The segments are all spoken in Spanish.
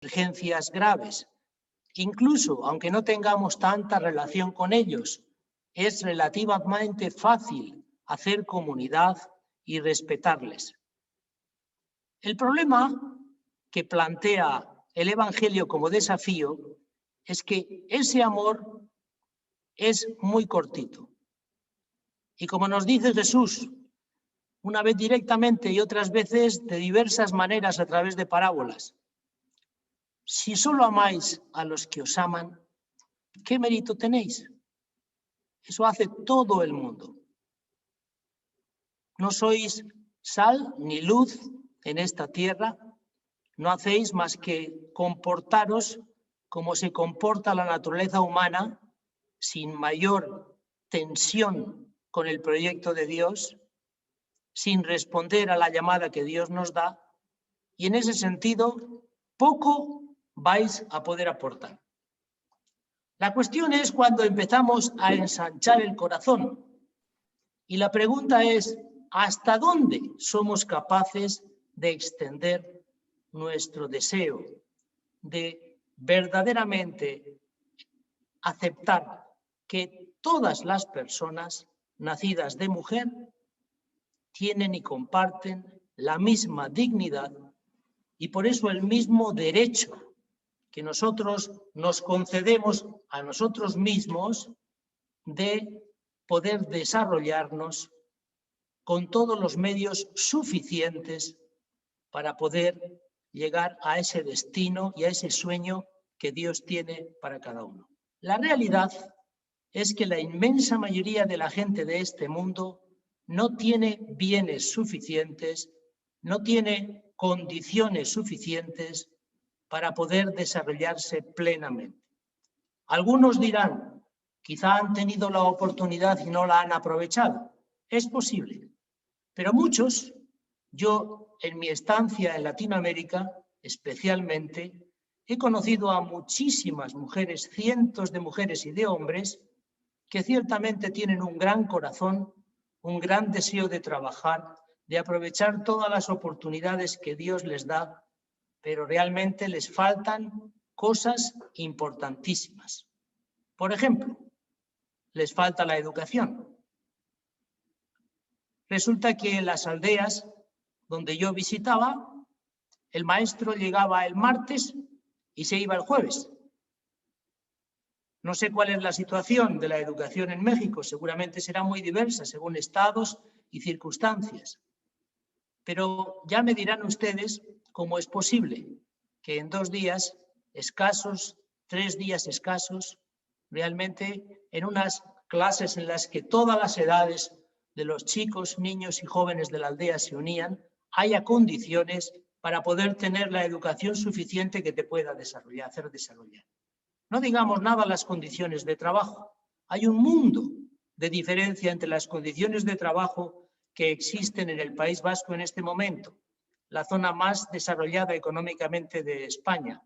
emergencias graves. Incluso, aunque no tengamos tanta relación con ellos, es relativamente fácil hacer comunidad y respetarles. El problema que plantea el Evangelio como desafío es que ese amor es muy cortito. Y como nos dice Jesús, una vez directamente y otras veces de diversas maneras a través de parábolas, si solo amáis a los que os aman, ¿qué mérito tenéis? Eso hace todo el mundo. No sois sal ni luz en esta tierra, no hacéis más que comportaros como se comporta la naturaleza humana, sin mayor tensión con el proyecto de Dios, sin responder a la llamada que Dios nos da, y en ese sentido poco vais a poder aportar. La cuestión es cuando empezamos a ensanchar el corazón, y la pregunta es, ¿hasta dónde somos capaces de extender nuestro deseo de verdaderamente aceptar que todas las personas nacidas de mujer tienen y comparten la misma dignidad y por eso el mismo derecho que nosotros nos concedemos a nosotros mismos de poder desarrollarnos con todos los medios suficientes para poder llegar a ese destino y a ese sueño que Dios tiene para cada uno? La realidad es que la inmensa mayoría de la gente de este mundo no tiene bienes suficientes, no tiene condiciones suficientes para poder desarrollarse plenamente. Algunos dirán, quizá han tenido la oportunidad y no la han aprovechado. Es posible. Pero muchos, yo en mi estancia en Latinoamérica especialmente, he conocido a muchísimas mujeres, cientos de mujeres y de hombres, que ciertamente tienen un gran corazón, un gran deseo de trabajar, de aprovechar todas las oportunidades que Dios les da, pero realmente les faltan cosas importantísimas. Por ejemplo, les falta la educación. Resulta que en las aldeas donde yo visitaba, el maestro llegaba el martes y se iba el jueves. No sé cuál es la situación de la educación en México, seguramente será muy diversa según estados y circunstancias. Pero ya me dirán ustedes cómo es posible que en 2 días escasos, 3 días escasos, realmente en unas clases en las que todas las edades de los chicos, niños y jóvenes de la aldea se unían, haya condiciones para poder tener la educación suficiente que te pueda hacer desarrollar. No digamos nada las condiciones de trabajo. Hay un mundo de diferencia entre las condiciones de trabajo que existen en el País Vasco en este momento, la zona más desarrollada económicamente de España,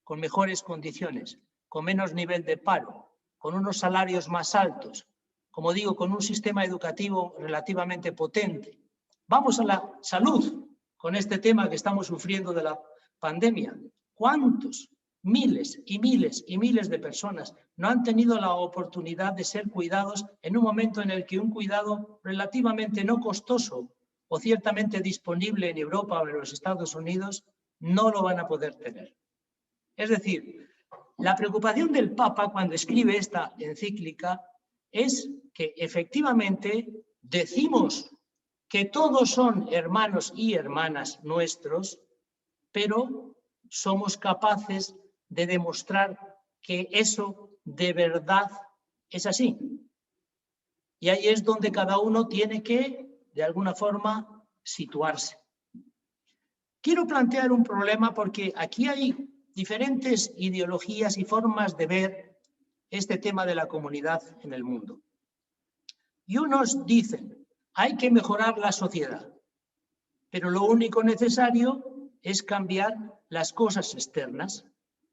con mejores condiciones, con menos nivel de paro, con unos salarios más altos, como digo, con un sistema educativo relativamente potente. Vamos a la salud, con este tema que estamos sufriendo de la pandemia. ¿Cuántos miles y miles y miles de personas no han tenido la oportunidad de ser cuidados en un momento en el que un cuidado relativamente no costoso o ciertamente disponible en Europa o en los Estados Unidos no lo van a poder tener? Es decir, la preocupación del Papa cuando escribe esta encíclica es que efectivamente decimos que todos son hermanos y hermanas nuestros, pero somos capaces de demostrar que eso de verdad es así. Y ahí es donde cada uno tiene que, de alguna forma, situarse. Quiero plantear un problema porque aquí hay diferentes ideologías y formas de ver este tema de la comunidad en el mundo. Y unos dicen, hay que mejorar la sociedad, pero lo único necesario es cambiar las cosas externas.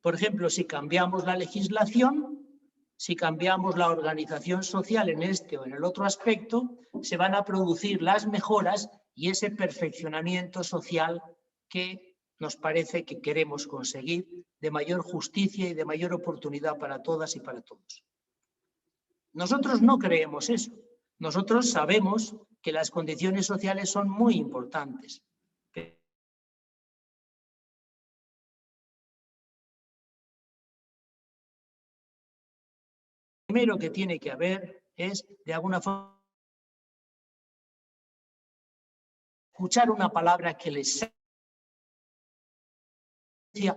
Por ejemplo, si cambiamos la legislación, si cambiamos la organización social en este o en el otro aspecto, se van a producir las mejoras y ese perfeccionamiento social que nos parece que queremos conseguir de mayor justicia y de mayor oportunidad para todas y para todos. Nosotros no creemos eso. Nosotros sabemos que las condiciones sociales son muy importantes. Lo primero que tiene que haber es, de alguna forma, escuchar una palabra que les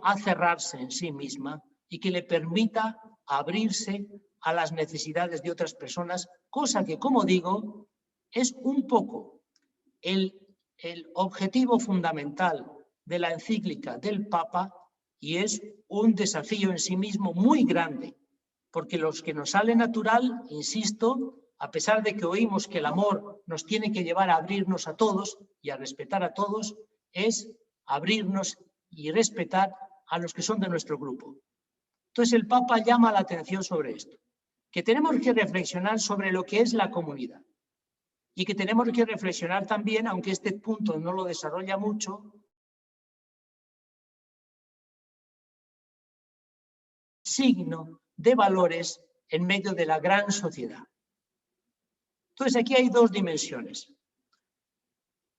a cerrarse en sí misma y que le permita abrirse a las necesidades de otras personas, cosa que, como digo, es un poco el objetivo fundamental de la encíclica del Papa y es un desafío en sí mismo muy grande, porque los que nos sale natural, insisto, a pesar de que oímos que el amor nos tiene que llevar a abrirnos a todos y a respetar a todos, es abrirnos y respetar a los que son de nuestro grupo. Entonces el Papa llama la atención sobre esto, que tenemos que reflexionar sobre lo que es la comunidad y que tenemos que reflexionar también, aunque este punto no lo desarrolla mucho, signo de valores en medio de la gran sociedad. Entonces aquí hay dos dimensiones.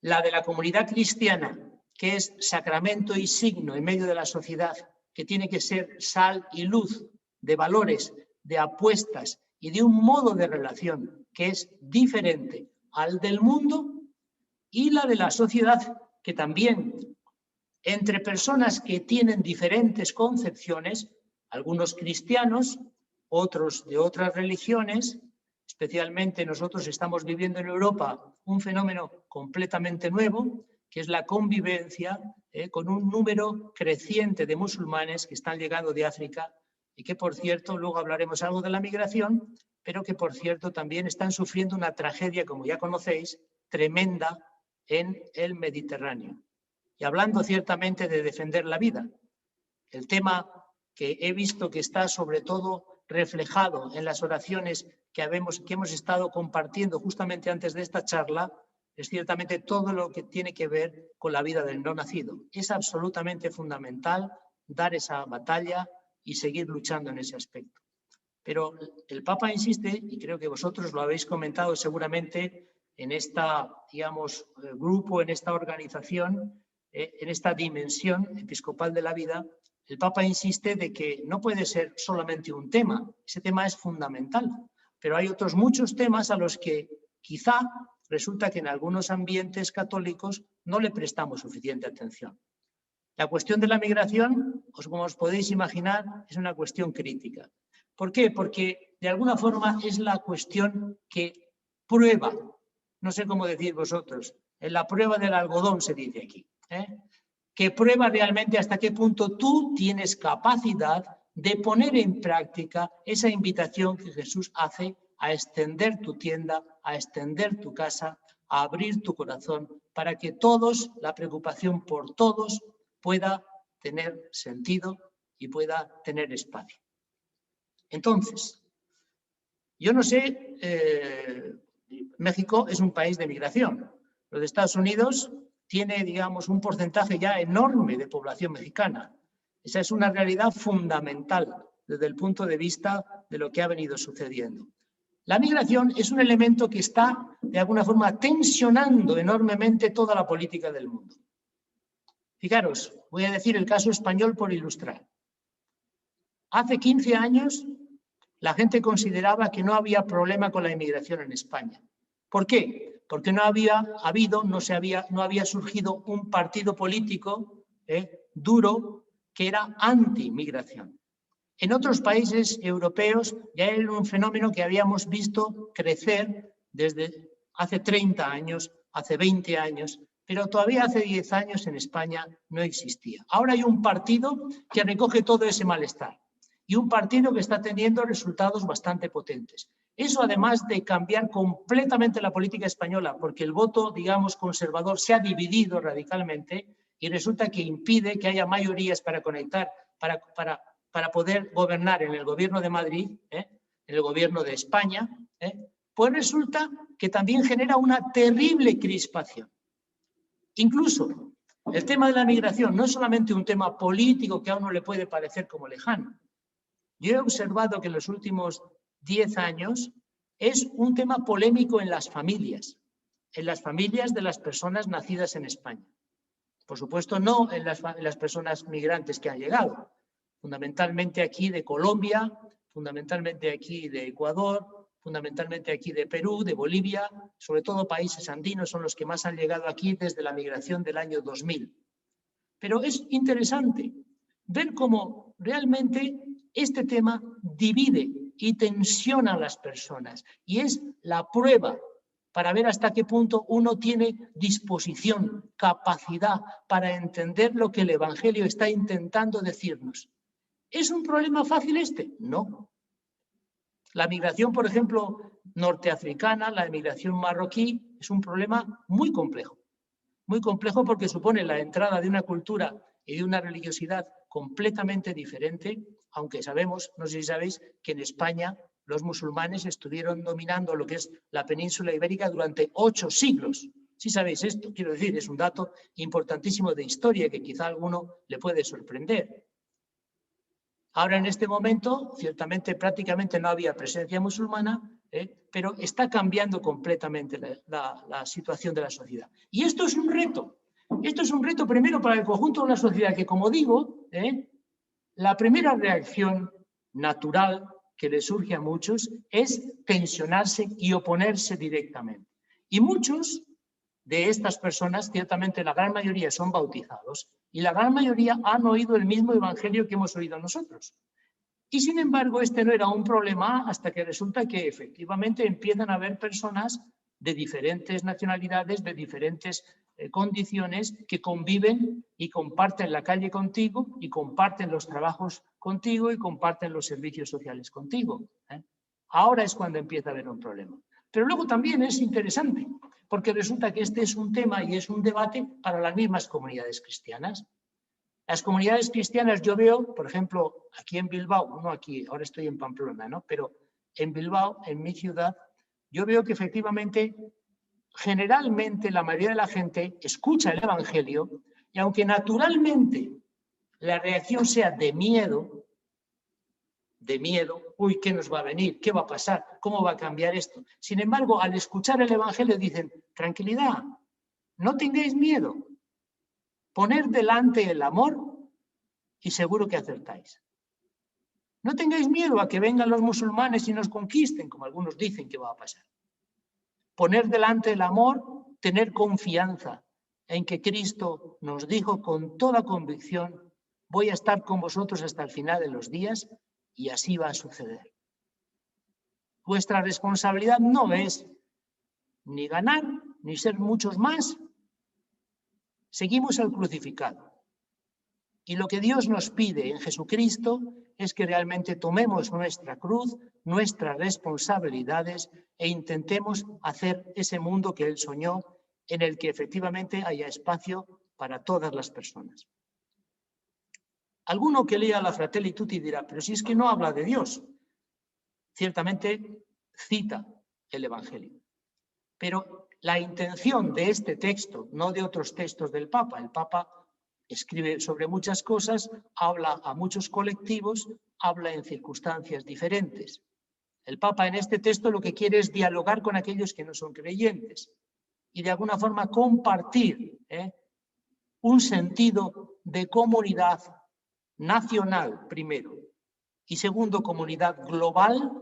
La de la comunidad cristiana, que es sacramento y signo en medio de la sociedad, que tiene que ser sal y luz de valores, de apuestas y de un modo de relación que es diferente al del mundo, y la de la sociedad, que también entre personas que tienen diferentes concepciones, algunos cristianos, otros de otras religiones, especialmente nosotros estamos viviendo en Europa un fenómeno completamente nuevo, que es la convivencia con un número creciente de musulmanes que están llegando de África y que, por cierto, luego hablaremos algo de la migración, pero que, por cierto, también están sufriendo una tragedia, como ya conocéis, tremenda en el Mediterráneo. Y hablando ciertamente de defender la vida, el tema que he visto que está sobre todo reflejado en las oraciones que hemos estado compartiendo justamente antes de esta charla, es ciertamente todo lo que tiene que ver con la vida del no nacido. Es absolutamente fundamental dar esa batalla y seguir luchando en ese aspecto. Pero el Papa insiste, y creo que vosotros lo habéis comentado seguramente en esta, digamos, grupo, en esta organización, en esta dimensión episcopal de la vida, el Papa insiste de que no puede ser solamente un tema, ese tema es fundamental, pero hay otros muchos temas a los que quizá resulta que en algunos ambientes católicos no le prestamos suficiente atención. La cuestión de la migración, como os podéis imaginar, es una cuestión crítica. ¿Por qué? Porque de alguna forma es la cuestión que prueba, no sé cómo decir vosotros, en la prueba del algodón se dice aquí, que prueba realmente hasta qué punto tú tienes capacidad de poner en práctica esa invitación que Jesús hace a extender tu tienda, a extender tu casa, a abrir tu corazón, para que todos, la preocupación por todos, pueda tener sentido y pueda tener espacio. Entonces, yo no sé, México es un país de migración. Los de Estados Unidos tiene, digamos, un porcentaje ya enorme de población mexicana. Esa es una realidad fundamental desde el punto de vista de lo que ha venido sucediendo. La migración es un elemento que está, de alguna forma, tensionando enormemente toda la política del mundo. Fijaros, voy a decir el caso español por ilustrar. Hace 15 años la gente consideraba que no había problema con la inmigración en España. ¿Por qué? Porque no había surgido un partido político duro que era anti-migración. En otros países europeos ya era un fenómeno que habíamos visto crecer desde hace 30 años, hace 20 años, pero todavía hace 10 años en España no existía. Ahora hay un partido que recoge todo ese malestar y un partido que está teniendo resultados bastante potentes. Eso, además de cambiar completamente la política española, porque el voto, digamos, conservador se ha dividido radicalmente y resulta que impide que haya mayorías para conectar, para poder gobernar en el gobierno de Madrid, en el gobierno de España, pues resulta que también genera una terrible crispación. Incluso El tema de la migración no es solamente un tema político que a uno le puede parecer como lejano. Yo he observado que en los últimos 10 años es un tema polémico en las familias de las personas nacidas en España. Por supuesto, no en las personas migrantes que han llegado, fundamentalmente aquí de Colombia, fundamentalmente aquí de Ecuador, fundamentalmente aquí de Perú, de Bolivia, sobre todo países andinos son los que más han llegado aquí desde la migración del año 2000. Pero es interesante ver cómo realmente este tema divide y tensiona a las personas y es la prueba para ver hasta qué punto uno tiene disposición, capacidad para entender lo que el Evangelio está intentando decirnos. ¿Es un problema fácil este? No. La migración, por ejemplo, norteafricana, la migración marroquí, es un problema muy complejo. Muy complejo porque supone la entrada de una cultura y de una religiosidad completamente diferente, aunque sabemos, no sé si sabéis, que en España los musulmanes estuvieron dominando lo que es la península ibérica durante 8 siglos. Si sabéis esto, quiero decir, es un dato importantísimo de historia que quizá a alguno le puede sorprender. Ahora, en este momento, ciertamente prácticamente no había presencia musulmana, pero está cambiando completamente la situación de la sociedad. Y esto es un reto. Esto es un reto primero para el conjunto de una sociedad que, como digo, la primera reacción natural que le surge a muchos es tensionarse y oponerse directamente. Y muchos de estas personas, ciertamente la gran mayoría son bautizados y la gran mayoría han oído el mismo evangelio que hemos oído nosotros. Y sin embargo, este no era un problema hasta que resulta que efectivamente empiezan a haber personas de diferentes nacionalidades, de diferentes condiciones que conviven y comparten la calle contigo y comparten los trabajos contigo y comparten los servicios sociales contigo. Ahora es cuando empieza a haber un problema. Pero luego también es interesante, porque resulta que este es un tema y es un debate para las mismas comunidades cristianas. Las comunidades cristianas yo veo, por ejemplo, aquí en Bilbao, no aquí, ahora estoy en Pamplona, ¿no? Pero en Bilbao, en mi ciudad, yo veo que efectivamente, generalmente la mayoría de la gente escucha el Evangelio y aunque naturalmente la reacción sea de miedo, uy, ¿qué nos va a venir? ¿Qué va a pasar? ¿Cómo va a cambiar esto? Sin embargo, al escuchar el Evangelio dicen, tranquilidad, no tengáis miedo, poned delante el amor y seguro que acertáis. No tengáis miedo a que vengan los musulmanes y nos conquisten, como algunos dicen que va a pasar. Poner delante el amor, tener confianza en que Cristo nos dijo con toda convicción, voy a estar con vosotros hasta el final de los días y así va a suceder. Vuestra responsabilidad no es ni ganar, ni ser muchos más. Seguimos al crucificado. Y lo que Dios nos pide en Jesucristo es que realmente tomemos nuestra cruz, nuestras responsabilidades e intentemos hacer ese mundo que Él soñó, en el que efectivamente haya espacio para todas las personas. Alguno que lea la Fratelli Tutti dirá, pero si es que no habla de Dios. Ciertamente cita el Evangelio. Pero la intención de este texto, no de otros textos del Papa, el Papa escribe sobre muchas cosas, habla a muchos colectivos, habla en circunstancias diferentes. El Papa en este texto lo que quiere es dialogar con aquellos que no son creyentes y de alguna forma compartir un sentido de comunidad nacional, primero, y segundo, comunidad global,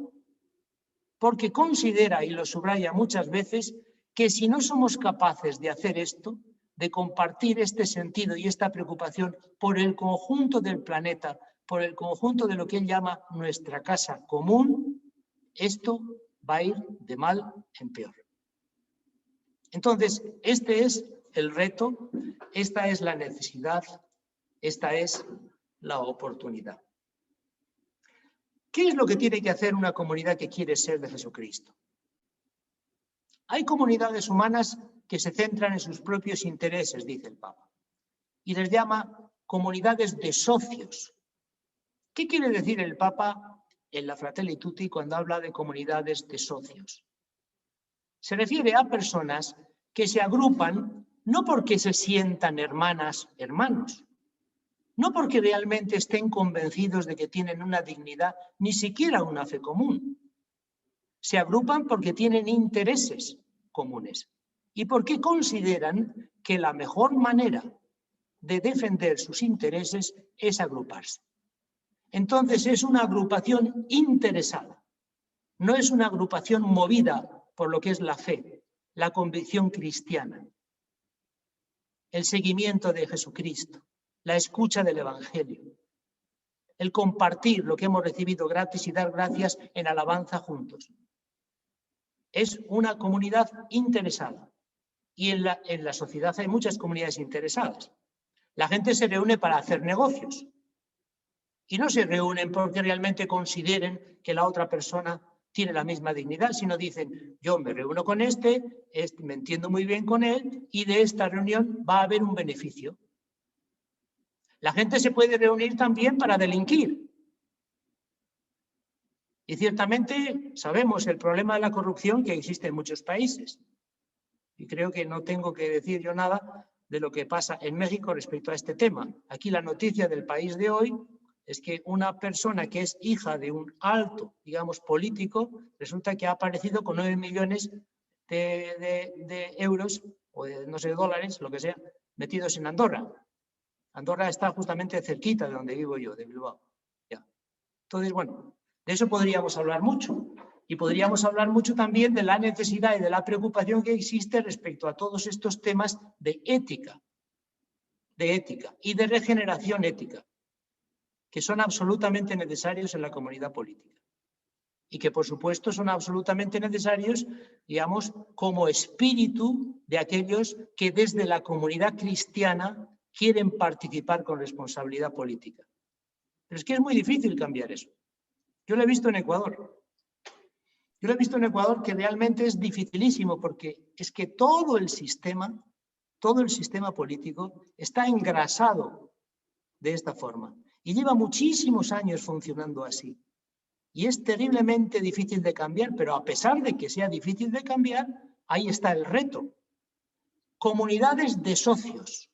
porque considera, y lo subraya muchas veces, que si no somos capaces de hacer esto, de compartir este sentido y esta preocupación por el conjunto del planeta, por el conjunto de lo que él llama nuestra casa común, esto va a ir de mal en peor. Entonces, este es el reto, esta es la necesidad, esta es la oportunidad. ¿Qué es lo que tiene que hacer una comunidad que quiere ser de Jesucristo? Hay comunidades humanas que se centran en sus propios intereses, dice el Papa, y les llama comunidades de socios. ¿Qué quiere decir el Papa en la Fratelli Tutti cuando habla de comunidades de socios? Se refiere a personas que se agrupan no porque se sientan hermanas, hermanos, no porque realmente estén convencidos de que tienen una dignidad, ni siquiera una fe común. Se agrupan porque tienen intereses comunes y porque consideran que la mejor manera de defender sus intereses es agruparse. Entonces es una agrupación interesada, no es una agrupación movida por lo que es la fe, la convicción cristiana, el seguimiento de Jesucristo, la escucha del Evangelio, el compartir lo que hemos recibido gratis y dar gracias en alabanza juntos. Es una comunidad interesada y en la sociedad hay muchas comunidades interesadas. La gente se reúne para hacer negocios y no se reúnen porque realmente consideren que la otra persona tiene la misma dignidad, sino dicen, yo me reúno con me entiendo muy bien con él y de esta reunión va a haber un beneficio. La gente se puede reunir también para delinquir. Y ciertamente sabemos el problema de la corrupción que existe en muchos países. Y creo que no tengo que decir yo nada de lo que pasa en México respecto a este tema. Aquí la noticia del País de hoy es que una persona que es hija de un alto, digamos, político, resulta que ha aparecido con 9 millones de euros, o de, no sé, dólares, lo que sea, metidos en Andorra. Andorra está justamente cerquita de donde vivo yo, de Bilbao. Ya. Entonces, bueno, de eso podríamos hablar mucho. Y podríamos hablar mucho también de la necesidad y de la preocupación que existe respecto a todos estos temas de ética y de regeneración ética, que son absolutamente necesarios en la comunidad política. Y que, por supuesto, son absolutamente necesarios, digamos, como espíritu de aquellos que desde la comunidad cristiana quieren participar con responsabilidad política. Pero es que es muy difícil cambiar eso. Yo lo he visto en Ecuador. Yo lo he visto en Ecuador que realmente es dificilísimo porque es que todo el sistema político está engrasado de esta forma y lleva muchísimos años funcionando así. Y es terriblemente difícil de cambiar, pero a pesar de que sea difícil de cambiar, ahí está el reto. Comunidades de socios,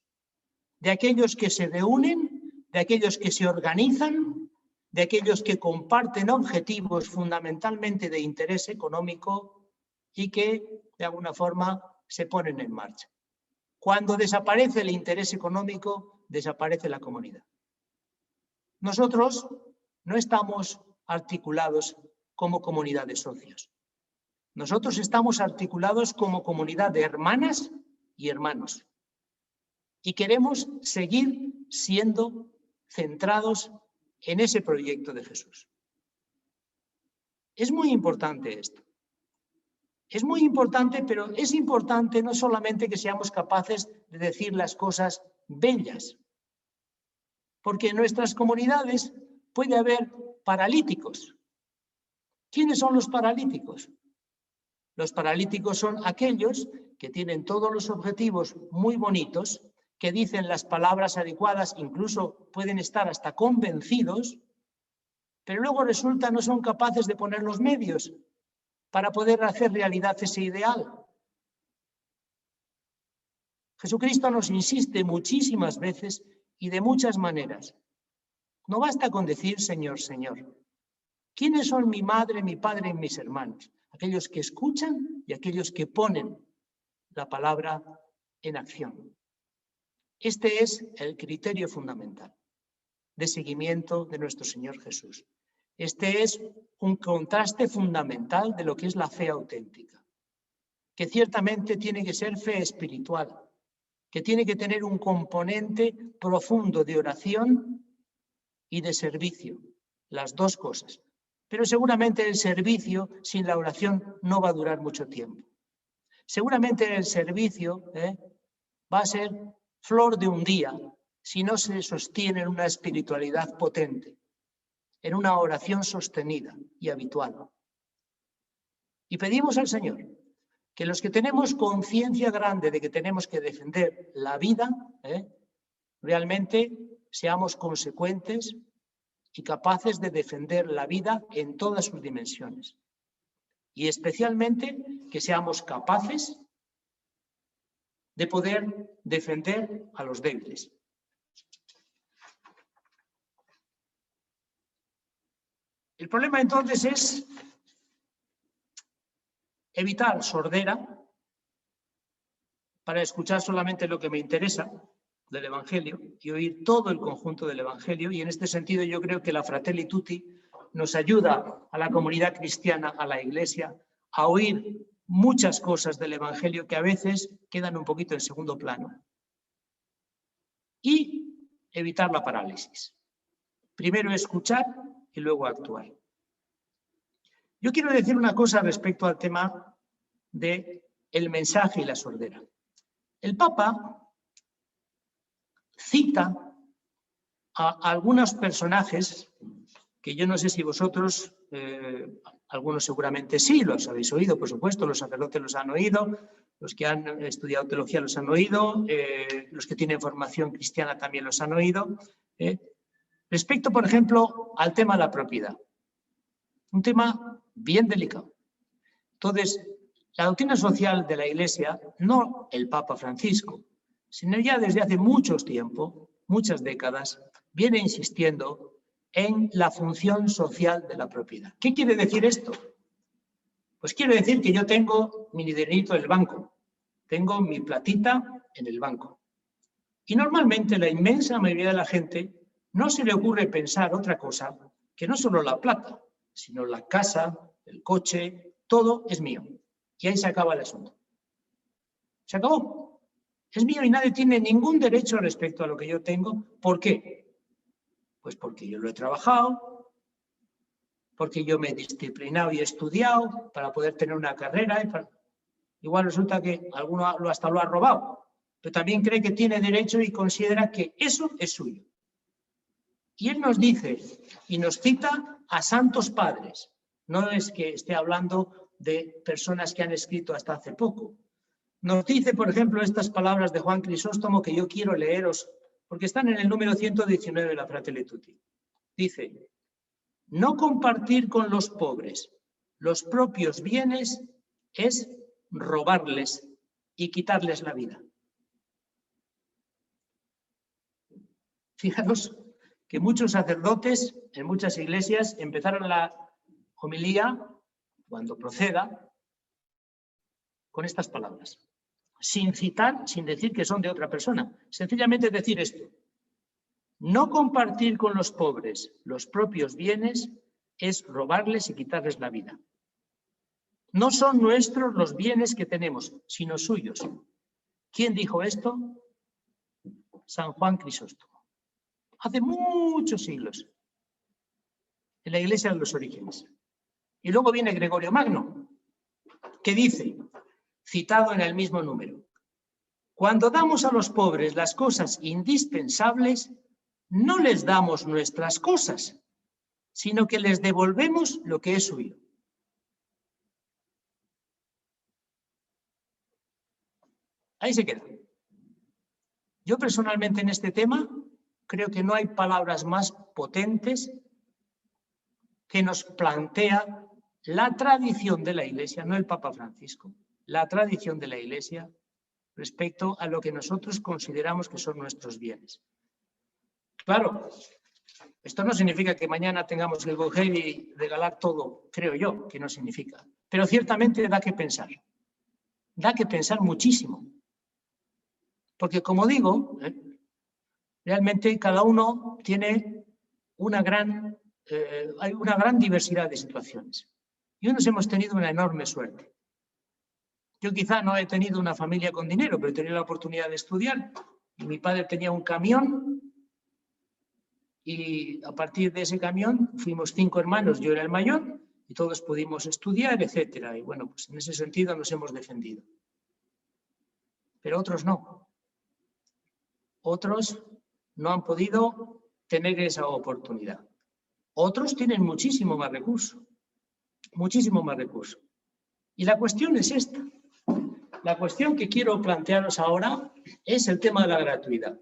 de aquellos que se reúnen, de aquellos que se organizan, de aquellos que comparten objetivos fundamentalmente de interés económico y que, de alguna forma, se ponen en marcha. Cuando desaparece el interés económico, desaparece la comunidad. Nosotros no estamos articulados como comunidad de socios. Nosotros estamos articulados como comunidad de hermanas y hermanos. Y queremos seguir siendo centrados en ese proyecto de Jesús. Es muy importante esto. Es muy importante, pero es importante no solamente que seamos capaces de decir las cosas bellas, porque en nuestras comunidades puede haber paralíticos. ¿Quiénes son los paralíticos? Los paralíticos son aquellos que tienen todos los objetivos muy bonitos, que dicen las palabras adecuadas, incluso pueden estar hasta convencidos, pero luego resulta no son capaces de poner los medios para poder hacer realidad ese ideal. Jesucristo nos insiste muchísimas veces y de muchas maneras. No basta con decir Señor, Señor. ¿Quiénes son mi madre, mi padre y mis hermanos? Aquellos que escuchan y aquellos que ponen la palabra en acción. Este es el criterio fundamental de seguimiento de nuestro Señor Jesús. Este es un contraste fundamental de lo que es la fe auténtica, que ciertamente tiene que ser fe espiritual, que tiene que tener un componente profundo de oración y de servicio, las dos cosas. Pero seguramente el servicio sin la oración no va a durar mucho tiempo. Seguramente el servicio va a ser flor de un día si no se sostiene en una espiritualidad potente, en una oración sostenida y habitual. Y pedimos al Señor que los que tenemos conciencia grande de que tenemos que defender la vida, realmente seamos consecuentes y capaces de defender la vida en todas sus dimensiones. Y especialmente que seamos capaces de poder defender a los débiles. El problema entonces es evitar sordera para escuchar solamente lo que me interesa del Evangelio y oír todo el conjunto del Evangelio. Y en este sentido yo creo que la Fratelli Tutti nos ayuda a la comunidad cristiana, a la Iglesia, a oír muchas cosas del Evangelio que a veces quedan un poquito en segundo plano. Y evitar la parálisis. Primero escuchar y luego actuar. Yo quiero decir una cosa respecto al tema del mensaje y la sordera. El Papa cita a algunos personajes que yo no sé si vosotros, algunos seguramente sí, los habéis oído, por supuesto, los sacerdotes los han oído, los que han estudiado teología los han oído, los que tienen formación cristiana también los han oído. Respecto, por ejemplo, al tema de la propiedad. Un tema bien delicado. Entonces, la doctrina social de la Iglesia, no el Papa Francisco, sino ya desde hace mucho tiempo, muchas décadas, viene insistiendo en la función social de la propiedad. ¿Qué quiere decir esto? Pues quiere decir que yo tengo mi dinerito en el banco, tengo mi platita en el banco. Y normalmente la inmensa mayoría de la gente no se le ocurre pensar otra cosa que no solo la plata, sino la casa, el coche, todo es mío. Y ahí se acaba el asunto. Se acabó. Es mío y nadie tiene ningún derecho respecto a lo que yo tengo. ¿Por qué? Pues porque yo lo he trabajado, porque yo me he disciplinado y he estudiado para poder tener una carrera. Igual resulta que alguno hasta lo ha robado, pero también cree que tiene derecho y considera que eso es suyo. Y él nos dice y nos cita a santos padres. No es que esté hablando de personas que han escrito hasta hace poco. Nos dice, por ejemplo, estas palabras de Juan Crisóstomo que yo quiero leeros, porque están en el número 119 de la Fratelli Tutti. Dice, no compartir con los pobres los propios bienes es robarles y quitarles la vida. Fijaros que muchos sacerdotes en muchas iglesias empezaron la homilía, cuando proceda, con estas palabras, sin citar, sin decir que son de otra persona, sencillamente decir esto. No compartir con los pobres los propios bienes es robarles y quitarles la vida. No son nuestros los bienes que tenemos, sino suyos. ¿Quién dijo esto? San Juan Crisóstomo. Hace muchos siglos, en la Iglesia de los Orígenes. Y luego viene Gregorio Magno, que dice, citado en el mismo número, cuando damos a los pobres las cosas indispensables, no les damos nuestras cosas, sino que les devolvemos lo que es suyo. Ahí se queda. Yo personalmente en este tema creo que no hay palabras más potentes que nos plantea la tradición de la Iglesia, no el Papa Francisco, la tradición de la Iglesia respecto a lo que nosotros consideramos que son nuestros bienes. Claro, esto no significa que mañana tengamos que coger y regalar todo, creo yo, que no significa. Pero ciertamente da que pensar muchísimo. Porque como digo, realmente cada uno tiene hay una gran diversidad de situaciones. Y unos hemos tenido una enorme suerte. Yo quizá no he tenido una familia con dinero, pero he tenido la oportunidad de estudiar. Y mi padre tenía un camión y a partir de ese camión fuimos 5 hermanos, yo era el mayor y todos pudimos estudiar, etcétera. Y bueno, pues en ese sentido nos hemos defendido. Pero otros no. Otros no han podido tener esa oportunidad. Otros tienen muchísimo más recurso. Muchísimo más recurso. Y la cuestión es esta. La cuestión que quiero plantearos ahora es el tema de la gratuidad.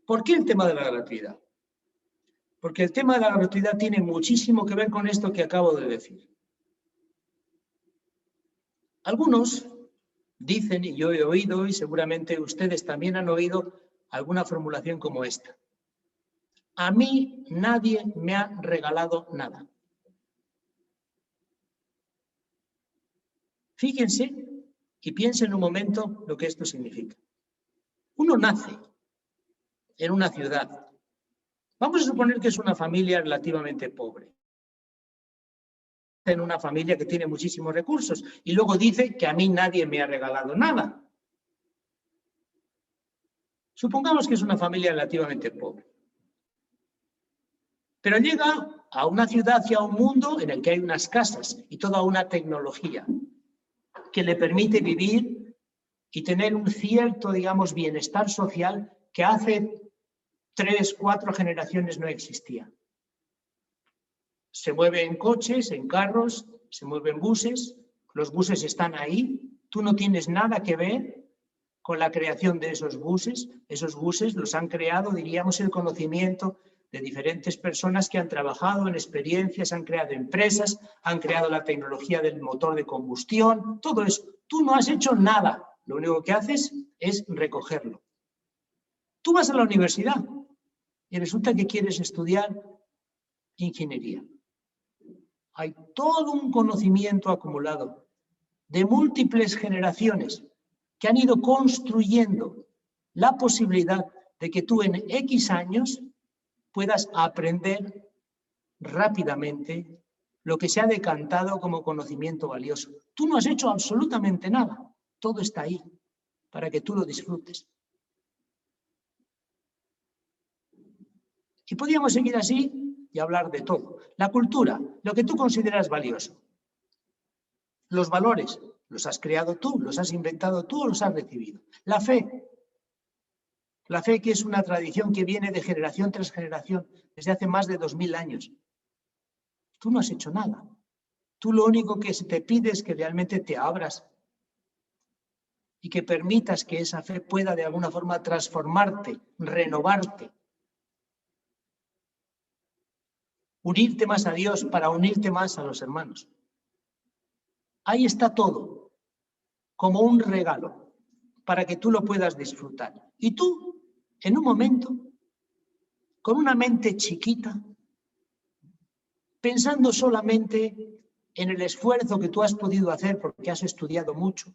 ¿Por qué el tema de la gratuidad? Porque el tema de la gratuidad tiene muchísimo que ver con esto que acabo de decir. Algunos Dicen, y yo he oído, y seguramente ustedes también han oído, alguna formulación como esta. A mí nadie me ha regalado nada. Fíjense y piensen un momento lo que esto significa. Uno nace en una ciudad. Vamos a suponer que es una familia relativamente pobre. En una familia que tiene muchísimos recursos y luego dice que a mí nadie me ha regalado nada. Supongamos que es una familia relativamente pobre. Pero llega a una ciudad y a un mundo en el que hay unas casas y toda una tecnología que le permite vivir y tener un cierto, digamos, bienestar social que hace 3, 4 generaciones no existía. Se mueve en coches, en carros, se mueve en buses, los buses están ahí, tú no tienes nada que ver con la creación de esos buses los han creado, diríamos, el conocimiento de diferentes personas que han trabajado en experiencias, han creado empresas, han creado la tecnología del motor de combustión, todo eso. Tú no has hecho nada, lo único que haces es recogerlo. Tú vas a la universidad y resulta que quieres estudiar ingeniería. Hay todo un conocimiento acumulado de múltiples generaciones que han ido construyendo la posibilidad de que tú en X años puedas aprender rápidamente lo que se ha decantado como conocimiento valioso. Tú no has hecho absolutamente nada, todo está ahí para que tú lo disfrutes. Y podríamos seguir así y hablar de todo. La cultura, lo que tú consideras valioso. Los valores, los has creado tú, los has inventado tú o los has recibido. La fe que es una tradición que viene de generación tras generación, desde hace más de 2000 años. Tú no has hecho nada. Tú lo único que se te pide es que realmente te abras y que permitas que esa fe pueda de alguna forma transformarte, renovarte. Unirte más a Dios para unirte más a los hermanos. Ahí está todo, como un regalo, para que tú lo puedas disfrutar. Y tú, en un momento, con una mente chiquita, pensando solamente en el esfuerzo que tú has podido hacer porque has estudiado mucho,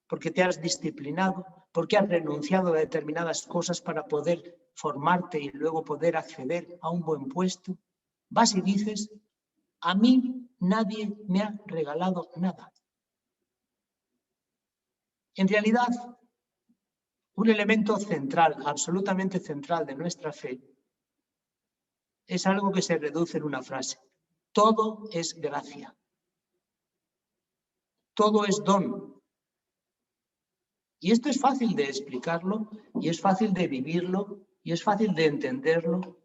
porque te has disciplinado, porque has renunciado a determinadas cosas para poder formarte y luego poder acceder a un buen puesto, vas y dices, a mí nadie me ha regalado nada. En realidad, un elemento central, absolutamente central de nuestra fe, es algo que se reduce en una frase. Todo es gracia. Todo es don. Y esto es fácil de explicarlo, y es fácil de vivirlo, y es fácil de entenderlo,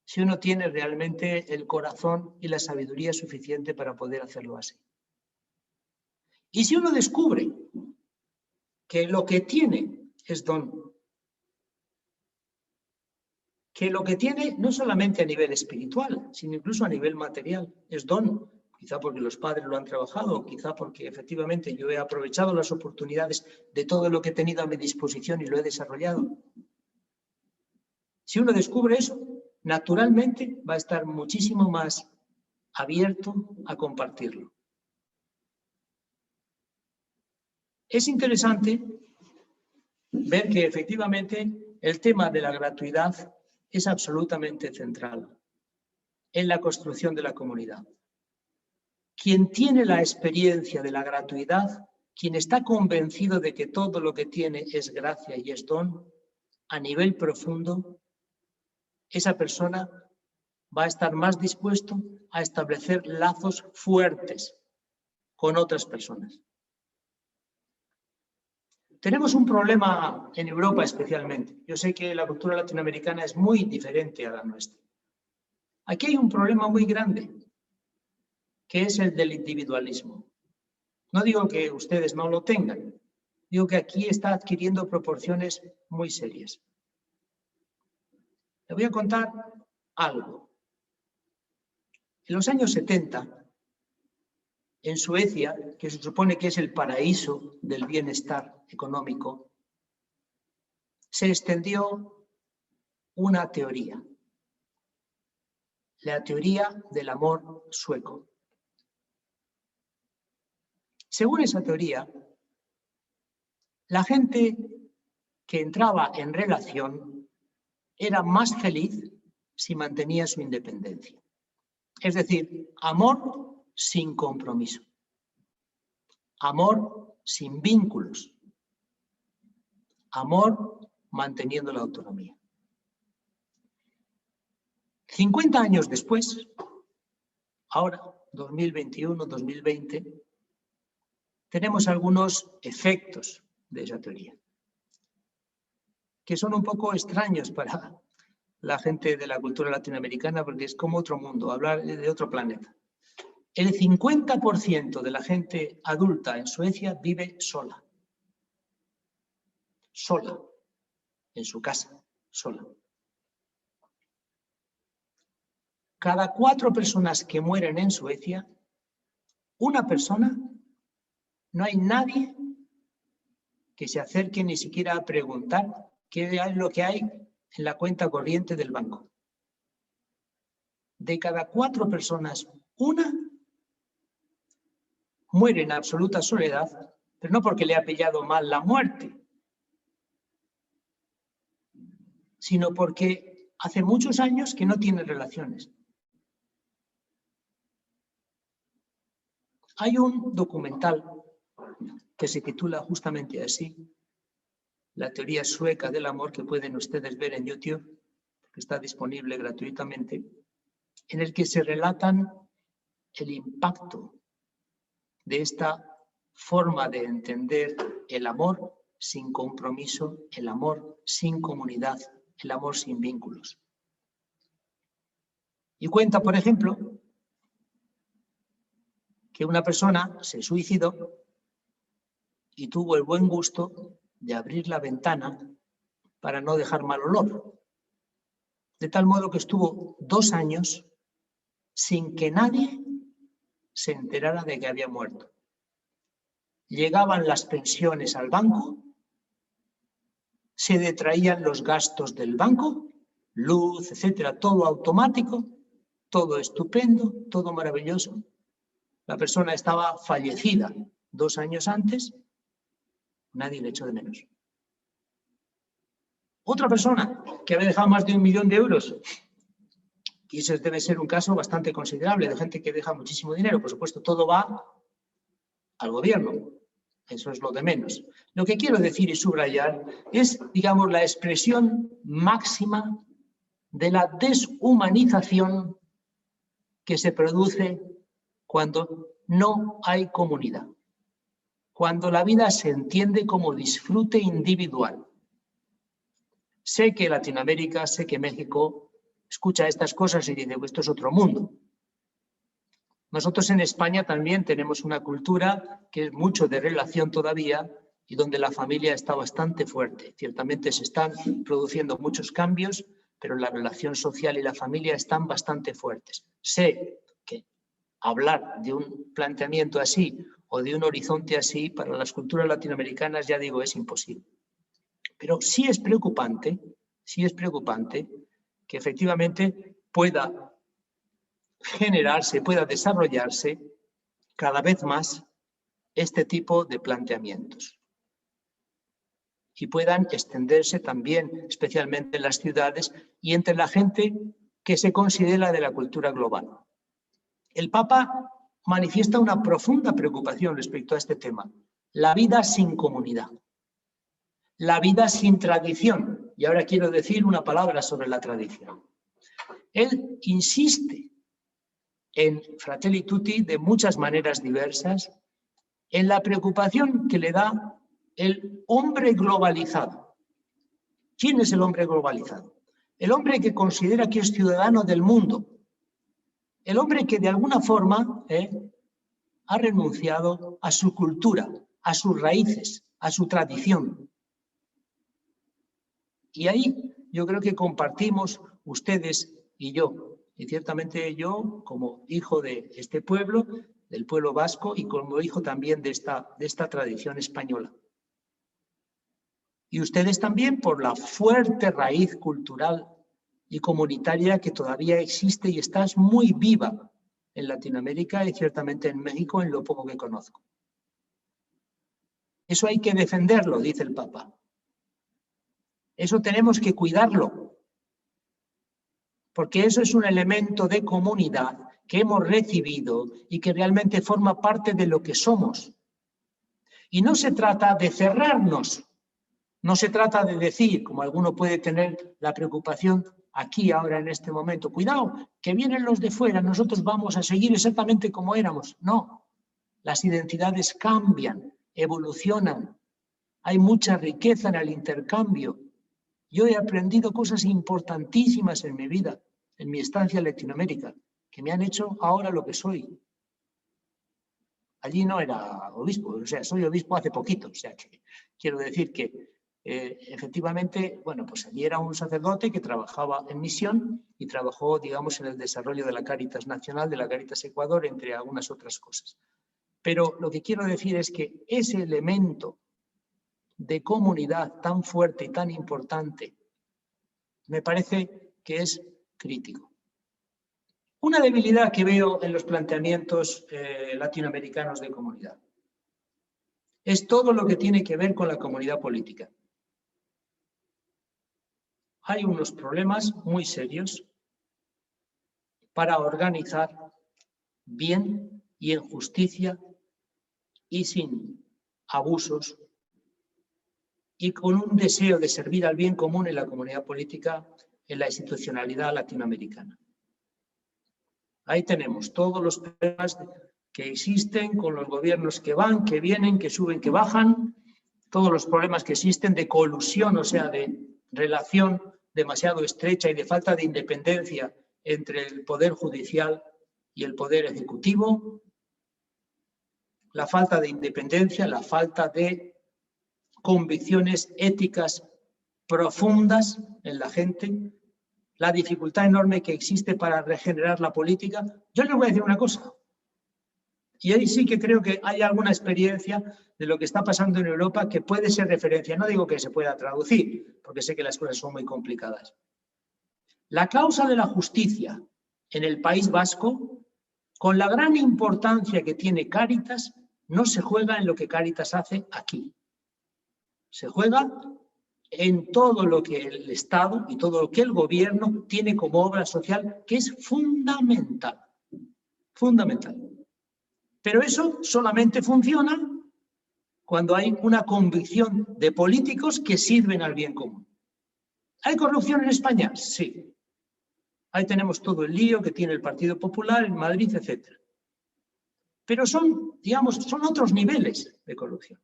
si uno tiene realmente el corazón y la sabiduría suficiente para poder hacerlo así. Y si uno descubre que lo que tiene es don, que lo que tiene no solamente a nivel espiritual, sino incluso a nivel material, es don, quizá porque los padres lo han trabajado, quizá porque efectivamente yo he aprovechado las oportunidades de todo lo que he tenido a mi disposición y lo he desarrollado. Si uno descubre eso, naturalmente va a estar muchísimo más abierto a compartirlo. Es interesante ver que efectivamente el tema de la gratuidad es absolutamente central en la construcción de la comunidad. Quien tiene la experiencia de la gratuidad, quien está convencido de que todo lo que tiene es gracia y es don, a nivel profundo, esa persona va a estar más dispuesto a establecer lazos fuertes con otras personas. Tenemos un problema en Europa especialmente. Yo sé que la cultura latinoamericana es muy diferente a la nuestra. Aquí hay un problema muy grande, que es el del individualismo. No digo que ustedes no lo tengan, digo que aquí está adquiriendo proporciones muy serias. Le voy a contar algo. En los años 70, en Suecia, que se supone que es el paraíso del bienestar económico, se extendió una teoría, la teoría del amor sueco. Según esa teoría, la gente que entraba en relación era más feliz si mantenía su independencia. Es decir, amor sin compromiso, amor sin vínculos, amor manteniendo la autonomía. 50 años después, ahora, 2021, 2020, tenemos algunos efectos de esa teoría, que son un poco extraños para la gente de la cultura latinoamericana, porque es como otro mundo, hablar de otro planeta. El 50% de la gente adulta en Suecia vive sola. Sola. En su casa. Sola. Cada 4 personas que mueren en Suecia, una persona, no hay nadie que se acerque ni siquiera a preguntar qué es lo que hay en la cuenta corriente del banco. De cada 4 personas, una muere en absoluta soledad, pero no porque le ha pillado mal la muerte, sino porque hace muchos años que no tiene relaciones. Hay un documental que se titula justamente así, La teoría sueca del amor, que pueden ustedes ver en YouTube, que está disponible gratuitamente, en el que se relatan el impacto de esta forma de entender el amor sin compromiso, el amor sin comunidad, el amor sin vínculos. Y cuenta, por ejemplo, que una persona se suicidó y tuvo el buen gusto de abrir la ventana para no dejar mal olor. De tal modo que estuvo 2 años sin que nadie se enterara de que había muerto. Llegaban las pensiones al banco, se detraían los gastos del banco, luz, etcétera, todo automático, todo estupendo, todo maravilloso. La persona estaba fallecida 2 años antes, nadie le echó de menos. Otra persona que había dejado más de 1 millón de euros, y ese debe ser un caso bastante considerable de gente que deja muchísimo dinero, por supuesto, todo va al gobierno, eso es lo de menos. Lo que quiero decir y subrayar es, digamos, la expresión máxima de la deshumanización que se produce cuando no hay comunidad, cuando la vida se entiende como disfrute individual. Sé que Latinoamérica, sé que México escucha estas cosas y dice, pues esto es otro mundo. Nosotros en España también tenemos una cultura que es mucho de relación todavía y donde la familia está bastante fuerte. Ciertamente se están produciendo muchos cambios, pero la relación social y la familia están bastante fuertes. Sé que hablar de un planteamiento así o de un horizonte así para las culturas latinoamericanas, ya digo, es imposible. Pero sí es preocupante que efectivamente pueda generarse, pueda desarrollarse cada vez más este tipo de planteamientos y puedan extenderse también, especialmente en las ciudades y entre la gente que se considera de la cultura global. El Papa manifiesta una profunda preocupación respecto a este tema, la vida sin comunidad, la vida sin tradición. Y ahora quiero decir una palabra sobre la tradición. Él insiste en Fratelli Tutti de muchas maneras diversas, en la preocupación que le da el hombre globalizado. ¿Quién es el hombre globalizado? El hombre que considera que es ciudadano del mundo. El hombre que de alguna forma ha renunciado a su cultura, a sus raíces, a su tradición. Y ahí yo creo que compartimos ustedes y yo. Y ciertamente yo, como hijo de este pueblo, del pueblo vasco y como hijo también de esta tradición española. Y ustedes también por la fuerte raíz cultural y comunitaria que todavía existe y está muy viva en Latinoamérica y ciertamente en México, en lo poco que conozco. Eso hay que defenderlo, dice el Papa. Eso tenemos que cuidarlo, porque eso es un elemento de comunidad que hemos recibido y que realmente forma parte de lo que somos. Y no se trata de cerrarnos, no se trata de decir, como alguno puede tener la preocupación aquí, ahora, en este momento, cuidado, que vienen los de fuera, nosotros vamos a seguir exactamente como éramos. No, las identidades cambian, evolucionan, hay mucha riqueza en el intercambio. Yo he aprendido cosas importantísimas en mi vida, en mi estancia en Latinoamérica, que me han hecho ahora lo que soy. Allí no era obispo, o sea, soy obispo hace poquito, o sea, que quiero decir que efectivamente, bueno, pues allí era un sacerdote que trabajaba en misión y trabajó, digamos, en el desarrollo de la Cáritas Nacional, de la Cáritas Ecuador, entre algunas otras cosas. Pero lo que quiero decir es que ese elemento de comunidad tan fuerte y tan importante me parece que es crítico. Una debilidad que veo en los planteamientos latinoamericanos de comunidad es todo lo que tiene que ver con la comunidad política. Hay unos problemas muy serios para organizar bien y en justicia y sin abusos y con un deseo de servir al bien común en la comunidad política, en la institucionalidad latinoamericana. Ahí tenemos todos los problemas que existen con los gobiernos que van, que vienen, que suben, que bajan, todos los problemas que existen de colusión, o sea, de relación demasiado estrecha y de falta de independencia entre el Poder Judicial y el Poder Ejecutivo, la falta de independencia, la falta de convicciones éticas profundas en la gente, la dificultad enorme que existe para regenerar la política. Yo les voy a decir una cosa, y ahí sí que creo que hay alguna experiencia de lo que está pasando en Europa que puede ser referencia. No digo que se pueda traducir, porque sé que las cosas son muy complicadas. La causa de la justicia en el País Vasco, con la gran importancia que tiene Cáritas, no se juega en lo que Cáritas hace aquí. Se juega en todo lo que el Estado y todo lo que el gobierno tiene como obra social, que es fundamental. Fundamental. Pero eso solamente funciona cuando hay una convicción de políticos que sirven al bien común. ¿Hay corrupción en España? Sí. Ahí tenemos todo el lío que tiene el Partido Popular en Madrid, etc. Pero son, digamos, son otros niveles de corrupción.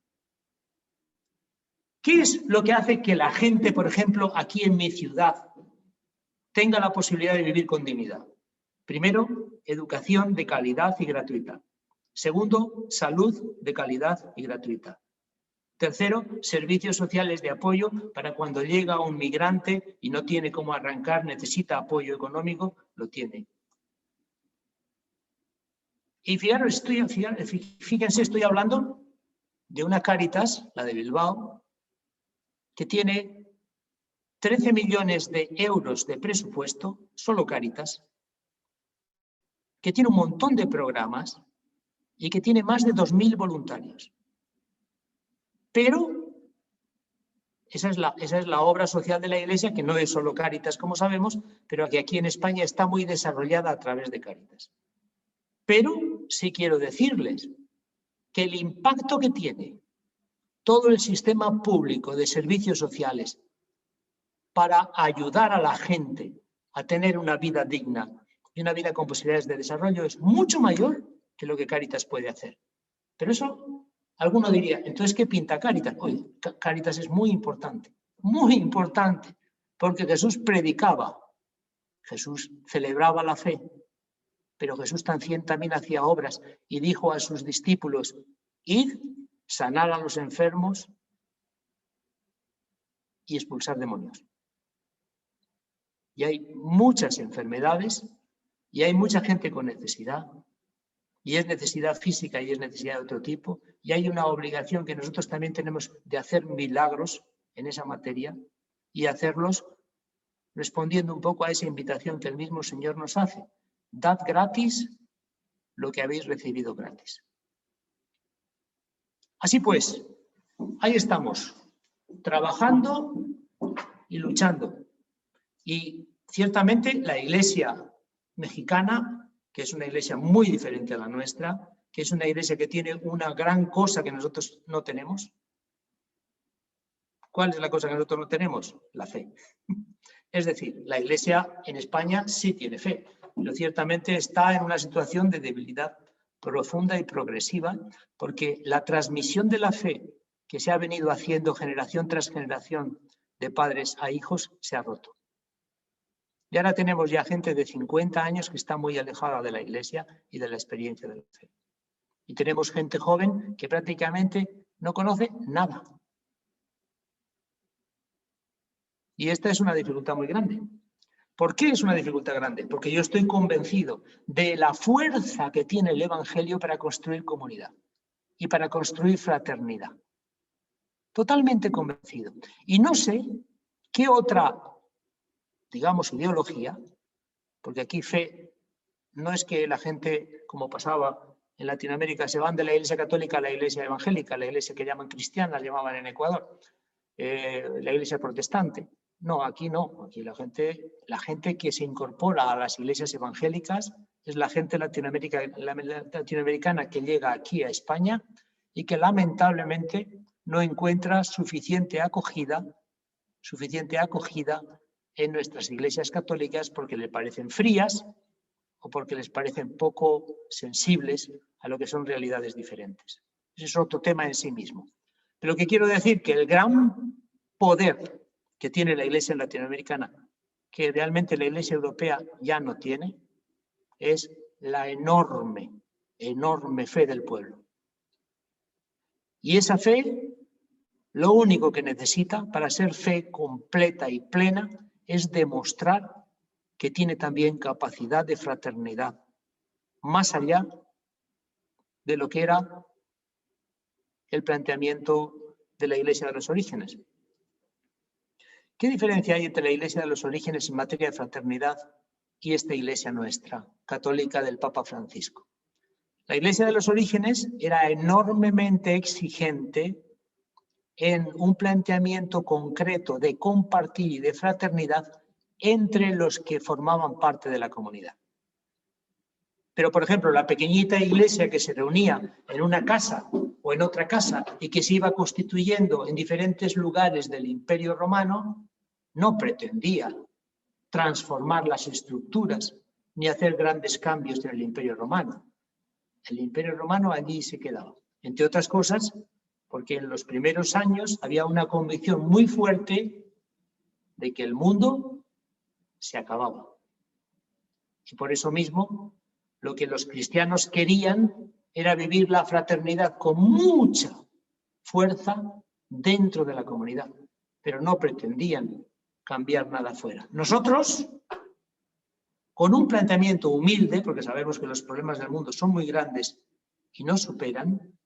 ¿Qué es lo que hace que la gente, por ejemplo, aquí en mi ciudad, tenga la posibilidad de vivir con dignidad? Primero, educación de calidad y gratuita. Segundo, salud de calidad y gratuita. Tercero, servicios sociales de apoyo para cuando llega un migrante y no tiene cómo arrancar, necesita apoyo económico, lo tiene. Y fíjense, estoy hablando de una Cáritas, la de Bilbao, que tiene 13 millones de euros de presupuesto, solo Cáritas, que tiene un montón de programas y que tiene más de 2.000 voluntarios. Pero esa es la obra social de la Iglesia, que no es solo Cáritas, como sabemos, pero que aquí en España está muy desarrollada a través de Cáritas. Pero sí quiero decirles que el impacto que tiene todo el sistema público de servicios sociales para ayudar a la gente a tener una vida digna y una vida con posibilidades de desarrollo es mucho mayor que lo que Cáritas puede hacer. Pero eso, alguno diría, entonces, ¿qué pinta Cáritas? Oye, Cáritas es muy importante, porque Jesús predicaba, Jesús celebraba la fe, pero Jesús también hacía obras y dijo a sus discípulos, id, sanar a los enfermos y expulsar demonios. Y hay muchas enfermedades y hay mucha gente con necesidad. y es necesidad física y es necesidad de otro tipo, y hay una obligación que nosotros también tenemos de hacer milagros en esa materia y hacerlos respondiendo un poco a esa invitación que el mismo Señor nos hace. Dad gratis lo que habéis recibido gratis. Así pues, ahí estamos, trabajando y luchando. Y ciertamente la Iglesia mexicana, que es una iglesia muy diferente a la nuestra, que es una iglesia que tiene una gran cosa que nosotros no tenemos. ¿Cuál es la cosa que nosotros no tenemos? La fe. Es decir, la iglesia en España sí tiene fe, pero ciertamente está en una situación de debilidad profunda y progresiva, porque la transmisión de la fe que se ha venido haciendo generación tras generación de padres a hijos se ha roto. Y ahora tenemos ya gente de 50 años que está muy alejada de la iglesia y de la experiencia de la fe. Y tenemos gente joven que prácticamente no conoce nada. Y esta es una dificultad muy grande. ¿Por qué es una dificultad grande? Porque yo estoy convencido de la fuerza que tiene el Evangelio para construir comunidad y para construir fraternidad. Totalmente convencido. Y no sé qué otra, digamos, ideología, porque aquí fe no es que la gente, como pasaba en Latinoamérica, se van de la Iglesia Católica a la Iglesia Evangélica, la Iglesia que llaman cristiana, la llamaban en Ecuador, la Iglesia Protestante. No, aquí no. Aquí la gente que se incorpora a las iglesias evangélicas es la gente latinoamericana que llega aquí a España y que lamentablemente no encuentra suficiente acogida en nuestras iglesias católicas porque le parecen frías o porque les parecen poco sensibles a lo que son realidades diferentes. Ese es otro tema en sí mismo. Pero que quiero decir que el gran poder que tiene la iglesia latinoamericana, que realmente la iglesia europea ya no tiene, es la enorme fe del pueblo. Y esa fe, lo único que necesita para ser fe completa y plena es demostrar que tiene también capacidad de fraternidad, más allá de lo que era el planteamiento de la Iglesia de los Orígenes. ¿Qué diferencia hay entre la Iglesia de los Orígenes en materia de fraternidad y esta Iglesia nuestra, católica del Papa Francisco? La Iglesia de los Orígenes era enormemente exigente en un planteamiento concreto de compartir y de fraternidad entre los que formaban parte de la comunidad. Pero, por ejemplo, la pequeñita iglesia que se reunía en una casa o en otra casa y que se iba constituyendo en diferentes lugares del Imperio Romano, no pretendía transformar las estructuras ni hacer grandes cambios en el Imperio Romano. El Imperio Romano allí se quedaba. Entre otras cosas, porque en los primeros años había una convicción muy fuerte de que el mundo se acababa. Y por eso mismo, lo que los cristianos querían era vivir la fraternidad con mucha fuerza dentro de la comunidad, pero no pretendían cambiar nada fuera. Nosotros, con un planteamiento humilde, porque sabemos que los problemas del mundo son muy grandes y no superan,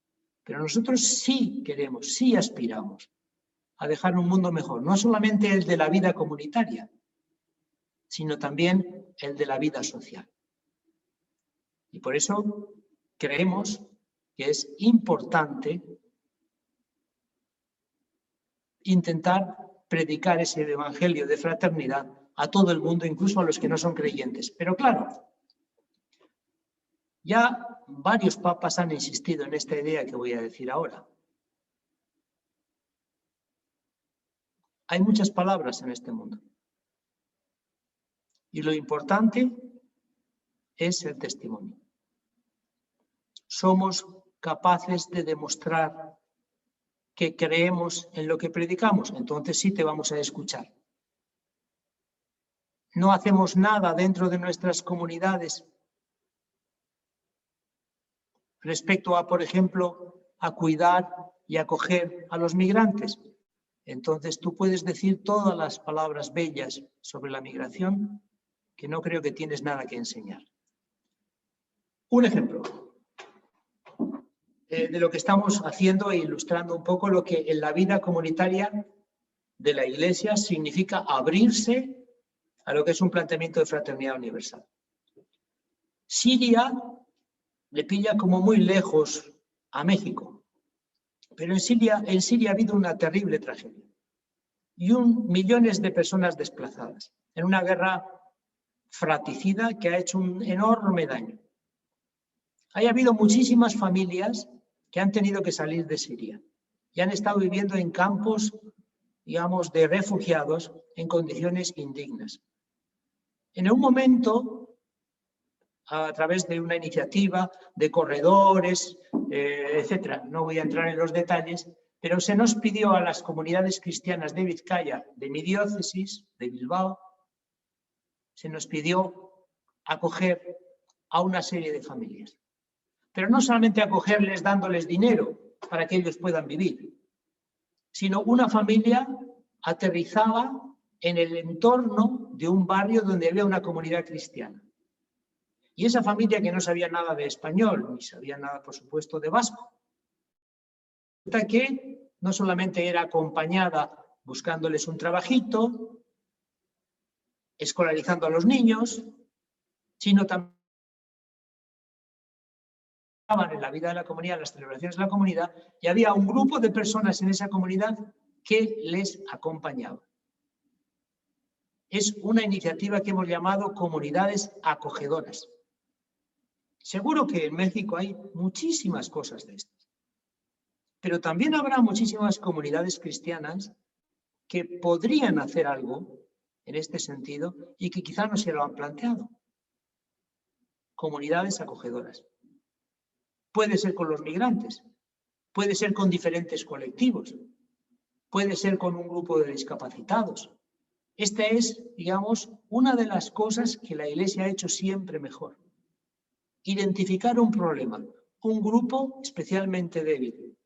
pero nosotros sí queremos, sí aspiramos a dejar un mundo mejor, no solamente el de la vida comunitaria, sino también el de la vida social. Y por eso creemos que es importante intentar predicar ese evangelio de fraternidad a todo el mundo, incluso a los que no son creyentes. Pero claro, ya varios papas han insistido en esta idea que voy a decir ahora. Hay muchas palabras en este mundo. Y lo importante es el testimonio. Somos capaces de demostrar que creemos en lo que predicamos, entonces sí te vamos a escuchar. No hacemos nada dentro de nuestras comunidades respecto a, por ejemplo, a cuidar y acoger a los migrantes. Entonces tú puedes decir todas las palabras bellas sobre la migración, que no creo que tienes nada que enseñar. Un ejemplo. de lo que estamos haciendo e ilustrando un poco lo que en la vida comunitaria de la Iglesia significa abrirse a lo que es un planteamiento de fraternidad universal. Siria le pilla como muy lejos a México, pero en Siria ha habido una terrible tragedia y millones de personas desplazadas en una guerra fratricida que ha hecho un enorme daño. Ha habido muchísimas familias que han tenido que salir de Siria y han estado viviendo en campos, digamos, de refugiados en condiciones indignas. En un momento, a través de una iniciativa de corredores, etcétera, no voy a entrar en los detalles, pero se nos pidió a las comunidades cristianas de Vizcaya, de mi diócesis, de Bilbao, se nos pidió acoger a una serie de familias. Pero no solamente acogerles dándoles dinero para que ellos puedan vivir, sino una familia aterrizaba en el entorno de un barrio donde había una comunidad cristiana. Y esa familia, que no sabía nada de español, ni sabía nada, por supuesto, de vasco, que no solamente era acompañada buscándoles un trabajito, escolarizando a los niños, sino también en la vida de la comunidad, en las celebraciones de la comunidad, y había un grupo de personas en esa comunidad que les acompañaba. Es una iniciativa que hemos llamado comunidades acogedoras. Seguro que en México hay muchísimas cosas de estas, pero también habrá muchísimas comunidades cristianas que podrían hacer algo en este sentido y que quizá no se lo han planteado. Comunidades acogedoras. Puede ser con los migrantes, puede ser con diferentes colectivos, puede ser con un grupo de discapacitados. Esta es, digamos, una de las cosas que la Iglesia ha hecho siempre mejor. Identificar un problema, un grupo especialmente débil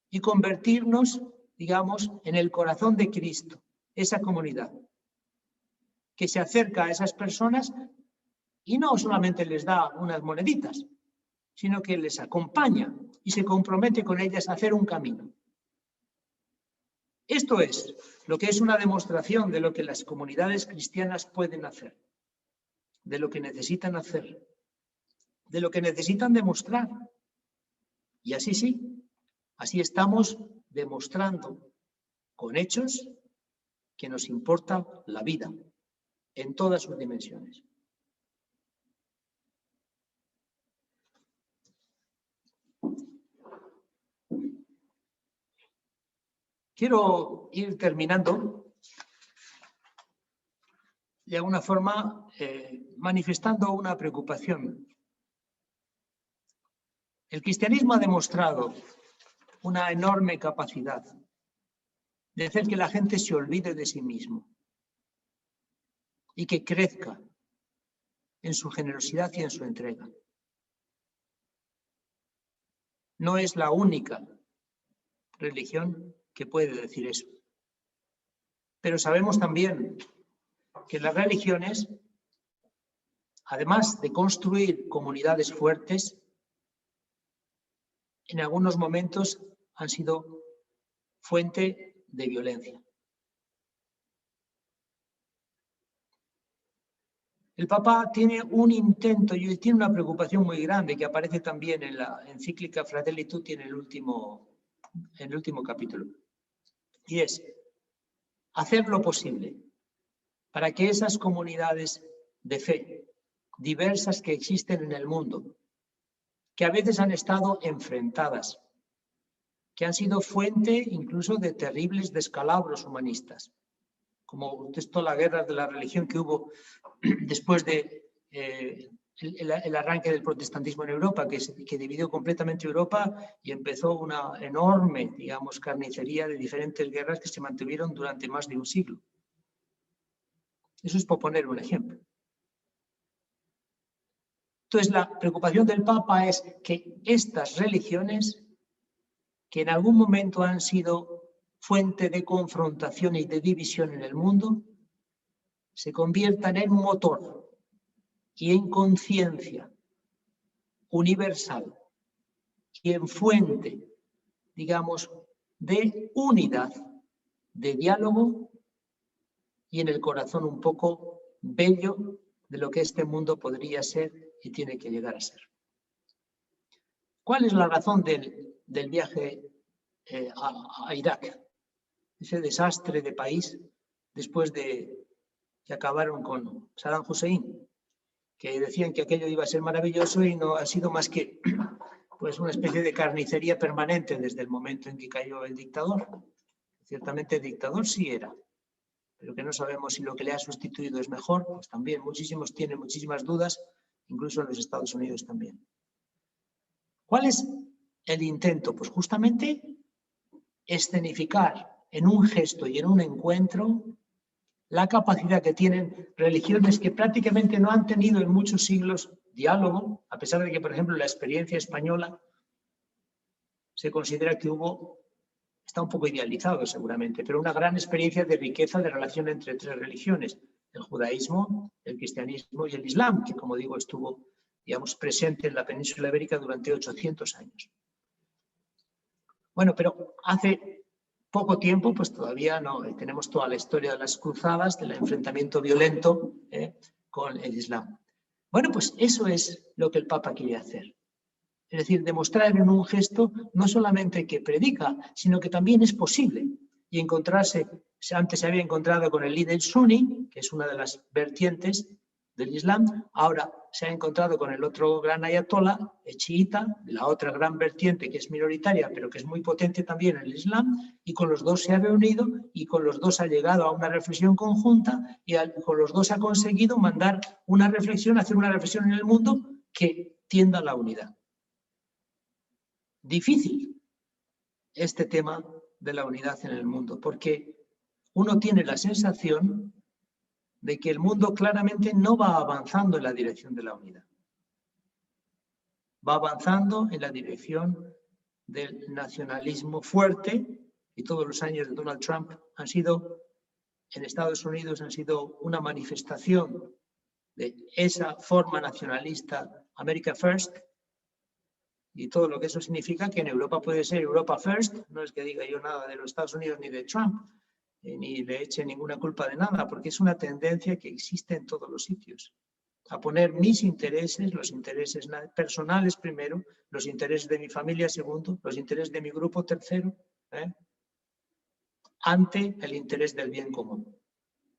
y convertirnos, digamos, en el corazón de Cristo, esa comunidad que se acerca a esas personas y no solamente les da unas moneditas, sino que les acompaña y se compromete con ellas a hacer un camino. Esto es lo que es una demostración de lo que las comunidades cristianas pueden hacer, de lo que necesitan hacer, de lo que necesitan demostrar. Y así sí, así estamos demostrando con hechos que nos importa la vida en todas sus dimensiones. Quiero ir terminando de alguna forma manifestando una preocupación. El cristianismo ha demostrado una enorme capacidad de hacer que la gente se olvide de sí mismo y que crezca en su generosidad y en su entrega. No es la única religión que puede decir eso. Pero sabemos también que las religiones, además de construir comunidades fuertes, en algunos momentos han sido fuente de violencia. El Papa tiene un intento y tiene una preocupación muy grande que aparece también en la encíclica Fratelli Tutti en el último capítulo. Y es hacer lo posible para que esas comunidades de fe diversas que existen en el mundo, que a veces han estado enfrentadas, que han sido fuente incluso de terribles descalabros humanistas, como toda la guerra de la religión que hubo después de el arranque del protestantismo en Europa, que dividió completamente Europa y empezó una enorme, digamos, carnicería de diferentes guerras que se mantuvieron durante más de un siglo. Eso es por poner un ejemplo. Entonces, la preocupación del Papa es que estas religiones, que en algún momento han sido fuente de confrontación y de división en el mundo, se conviertan en motor y en conciencia universal y en fuente, digamos, de unidad, de diálogo y en el corazón un poco bello de lo que este mundo podría ser y tiene que llegar a ser. ¿Cuál es la razón del viaje a Irak? Ese desastre de país después de que acabaron con Saddam Hussein, que decían que aquello iba a ser maravilloso y no ha sido más que pues, una especie de carnicería permanente desde el momento en que cayó el dictador. Ciertamente dictador sí era, pero que no sabemos si lo que le ha sustituido es mejor, pues también muchísimos tienen muchísimas dudas, incluso en los Estados Unidos también. ¿Cuál es el intento? Pues justamente escenificar en un gesto y en un encuentro la capacidad que tienen religiones que prácticamente no han tenido en muchos siglos diálogo, a pesar de que, por ejemplo, la experiencia española se considera que está un poco idealizado seguramente, pero una gran experiencia de riqueza de relación entre tres religiones, el judaísmo, el cristianismo y el islam, que como digo estuvo, digamos, presente en la península ibérica durante 800 años. Bueno, pero hace poco tiempo, pues todavía no tenemos toda la historia de las cruzadas, del enfrentamiento violento con el islam. Bueno, pues eso es lo que el Papa quiere hacer. Es decir, demostrar en un gesto no solamente que predica, sino que también es posible. Y encontrarse, antes se había encontrado con el líder suní, que es una de las vertientes del Islam, ahora se ha encontrado con el otro gran ayatollah, el chiita, la otra gran vertiente que es minoritaria, pero que es muy potente también en el Islam, y con los dos se ha reunido y con los dos ha llegado a una reflexión conjunta y con los dos ha conseguido mandar una reflexión, hacer una reflexión en el mundo que tienda a la unidad. Difícil este tema de la unidad en el mundo, porque uno tiene la sensación de que el mundo claramente no va avanzando en la dirección de la unidad. Va avanzando en la dirección del nacionalismo fuerte, y todos los años de Donald Trump han sido, en Estados Unidos, han sido una manifestación de esa forma nacionalista, America First, y todo lo que eso significa, que en Europa puede ser Europa First, no es que diga yo nada de los Estados Unidos ni de Trump, ni le eche ninguna culpa de nada, porque es una tendencia que existe en todos los sitios. A poner mis intereses, los intereses personales primero, los intereses de mi familia segundo, los intereses de mi grupo tercero, ante el interés del bien común.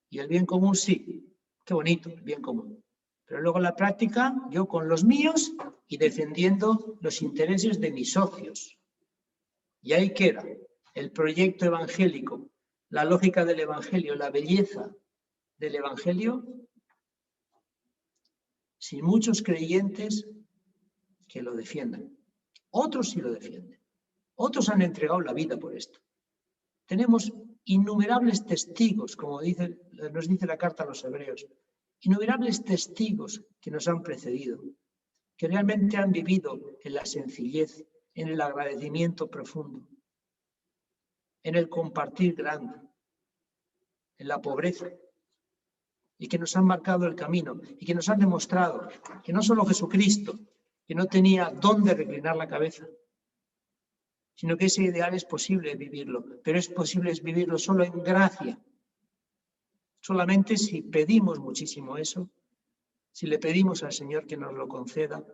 Y el bien común sí, qué bonito, el bien común. Pero luego en la práctica, yo con los míos y defendiendo los intereses de mis socios. Y ahí queda el proyecto evangélico, la lógica del evangelio, la belleza del evangelio, sin muchos creyentes que lo defiendan. Otros sí lo defienden. Otros han entregado la vida por esto. Tenemos innumerables testigos, como nos dice la carta a los hebreos, innumerables testigos que nos han precedido, que realmente han vivido en la sencillez, en el agradecimiento profundo, en el compartir grande, en la pobreza, y que nos han marcado el camino, y que nos han demostrado que no solo Jesucristo, que no tenía dónde reclinar la cabeza, sino que ese ideal es posible vivirlo, pero es posible vivirlo solo en gracia. Solamente si pedimos muchísimo eso, si le pedimos al Señor que nos lo conceda,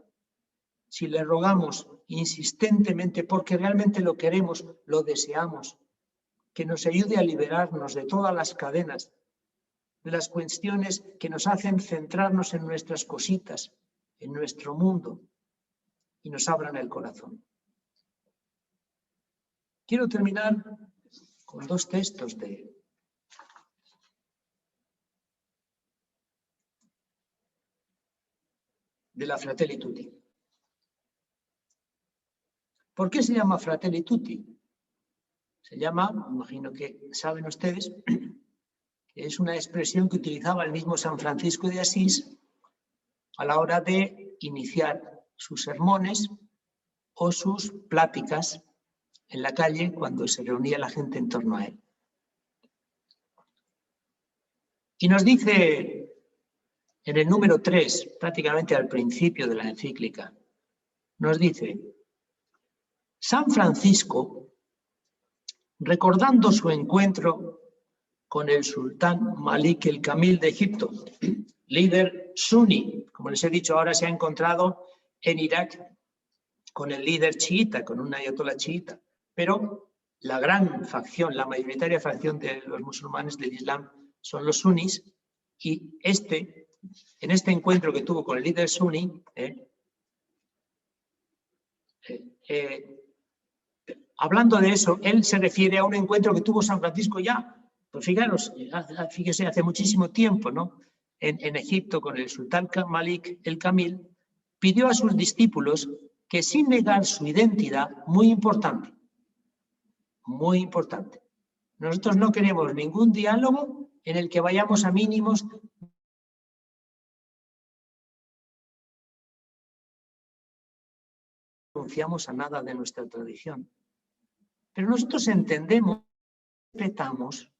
si le rogamos insistentemente porque realmente lo queremos, lo deseamos, que nos ayude a liberarnos de todas las cadenas, de las cuestiones que nos hacen centrarnos en nuestras cositas, en nuestro mundo, y nos abran el corazón. Quiero terminar con dos textos de la Fratelli Tutti. ¿Por qué se llama Fratelli Tutti? Se llama, me imagino que saben ustedes, que es una expresión que utilizaba el mismo San Francisco de Asís a la hora de iniciar sus sermones o sus pláticas en la calle cuando se reunía la gente en torno a él. Y nos dice en el número 3, prácticamente al principio de la encíclica, nos dice: San Francisco, recordando su encuentro con el sultán Malik el-Kamil de Egipto, líder suní, como les he dicho, ahora se ha encontrado en Irak con el líder chiita, con un ayatolá chiita, pero la gran facción, la mayoritaria facción de los musulmanes del Islam son los sunís, y en este encuentro que tuvo con el líder suní, hablando de eso, él se refiere a un encuentro que tuvo San Francisco ya, pues fíjese, hace muchísimo tiempo, ¿no? En Egipto, con el sultán Malik el-Kamil, pidió a sus discípulos que, sin negar su identidad, muy importante, nosotros no queremos ningún diálogo en el que vayamos a mínimos. No renunciamos a nada de nuestra tradición, pero nosotros entendemos, respetamos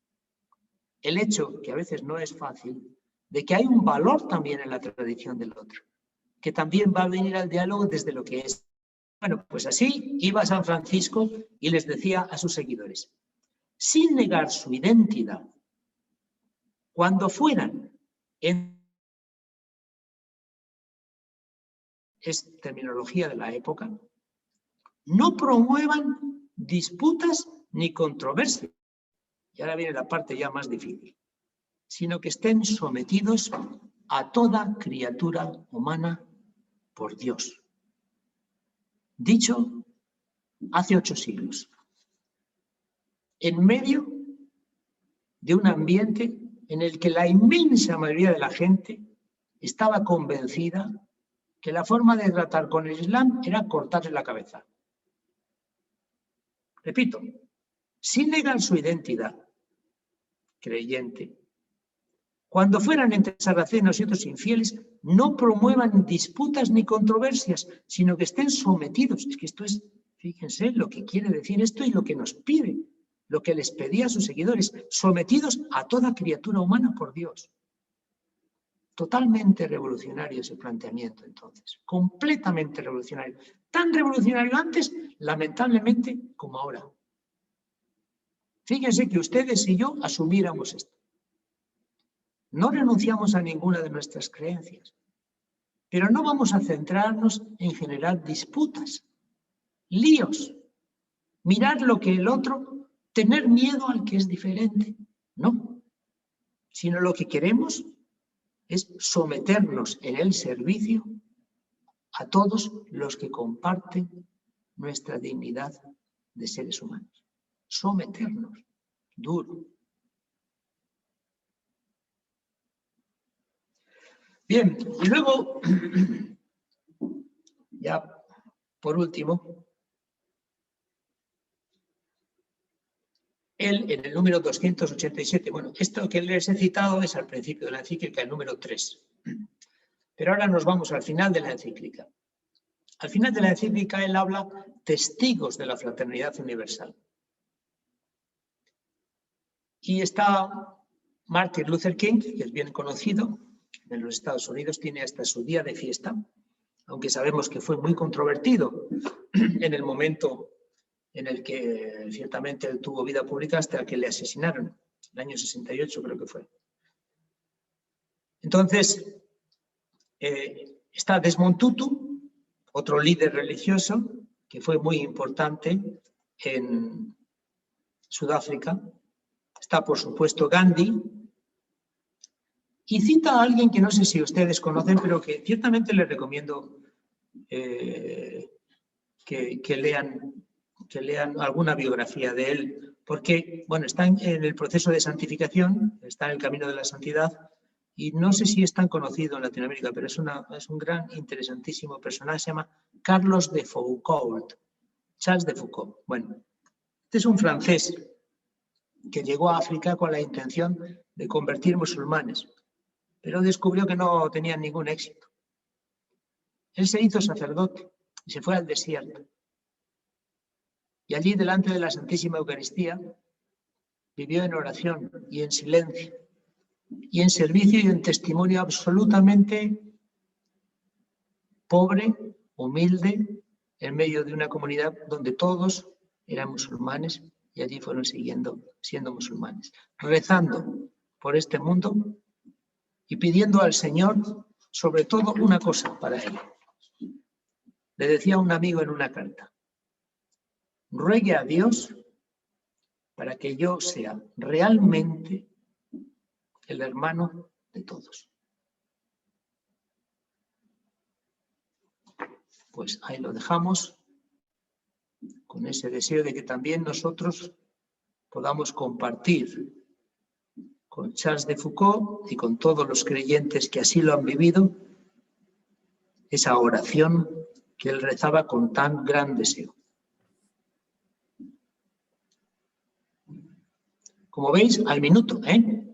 el hecho, que a veces no es fácil, de que hay un valor también en la tradición del otro, que también va a venir al diálogo desde lo que es. Bueno, pues así iba San Francisco y les decía a sus seguidores, sin negar su identidad, cuando fueran es terminología de la época, no promuevan disputas ni controversias, y ahora viene la parte ya más difícil, sino que estén sometidos a toda criatura humana por Dios. Dicho hace 8 siglos, en medio de un ambiente en el que la inmensa mayoría de la gente estaba convencida que la forma de tratar con el Islam era cortarle la cabeza. Repito, sin negar su identidad creyente, cuando fueran entre sarracenos y otros infieles, no promuevan disputas ni controversias, sino que estén sometidos. Es que esto es, fíjense lo que quiere decir esto y lo que nos pide, lo que les pedía a sus seguidores, sometidos a toda criatura humana por Dios. Totalmente revolucionario ese planteamiento entonces, completamente revolucionario. Tan revolucionario antes, lamentablemente, como ahora. Fíjense que ustedes y yo asumiéramos esto. No renunciamos a ninguna de nuestras creencias, pero no vamos a centrarnos en generar disputas, líos, mirar lo que el otro, tener miedo al que es diferente. No, sino lo que queremos es someternos en el servicio a todos los que comparten nuestra dignidad de seres humanos. Someternos, duro. Bien, y luego, ya por último, él en el número 287, bueno, esto que les he citado es al principio de la encíclica, el número 3. Pero ahora nos vamos al final de la encíclica. Al final de la encíclica él habla testigos de la fraternidad universal. Y está Martin Luther King, que es bien conocido en los Estados Unidos, tiene hasta su día de fiesta, aunque sabemos que fue muy controvertido en el momento en el que ciertamente él tuvo vida pública hasta que le asesinaron, el año 68 creo que fue. Entonces, está Desmond Tutu, otro líder religioso que fue muy importante en Sudáfrica. Está, por supuesto, Gandhi. Y cita a alguien que no sé si ustedes conocen, pero que ciertamente les recomiendo que lean alguna biografía de él, porque, bueno, está en el proceso de santificación, está en el camino de la santidad, y no sé si es tan conocido en Latinoamérica, pero es un gran, interesantísimo personaje, se llama Carlos de Foucault, Charles de Foucault. Bueno, este es un francés que llegó a África con la intención de convertir musulmanes, pero descubrió que no tenían ningún éxito. Él se hizo sacerdote y se fue al desierto. Y allí, delante de la Santísima Eucaristía, vivió en oración y en silencio, y en servicio y en testimonio absolutamente pobre, humilde, en medio de una comunidad donde todos eran musulmanes y allí fueron siendo musulmanes, rezando por este mundo y pidiendo al Señor sobre todo una cosa para él. Le decía a un amigo en una carta: ruegue a Dios para que yo sea realmente el hermano de todos. Pues ahí lo dejamos, con ese deseo de que también nosotros podamos compartir con Charles de Foucault y con todos los creyentes que así lo han vivido, esa oración que él rezaba con tan gran deseo. Como veis, al minuto, ¿eh?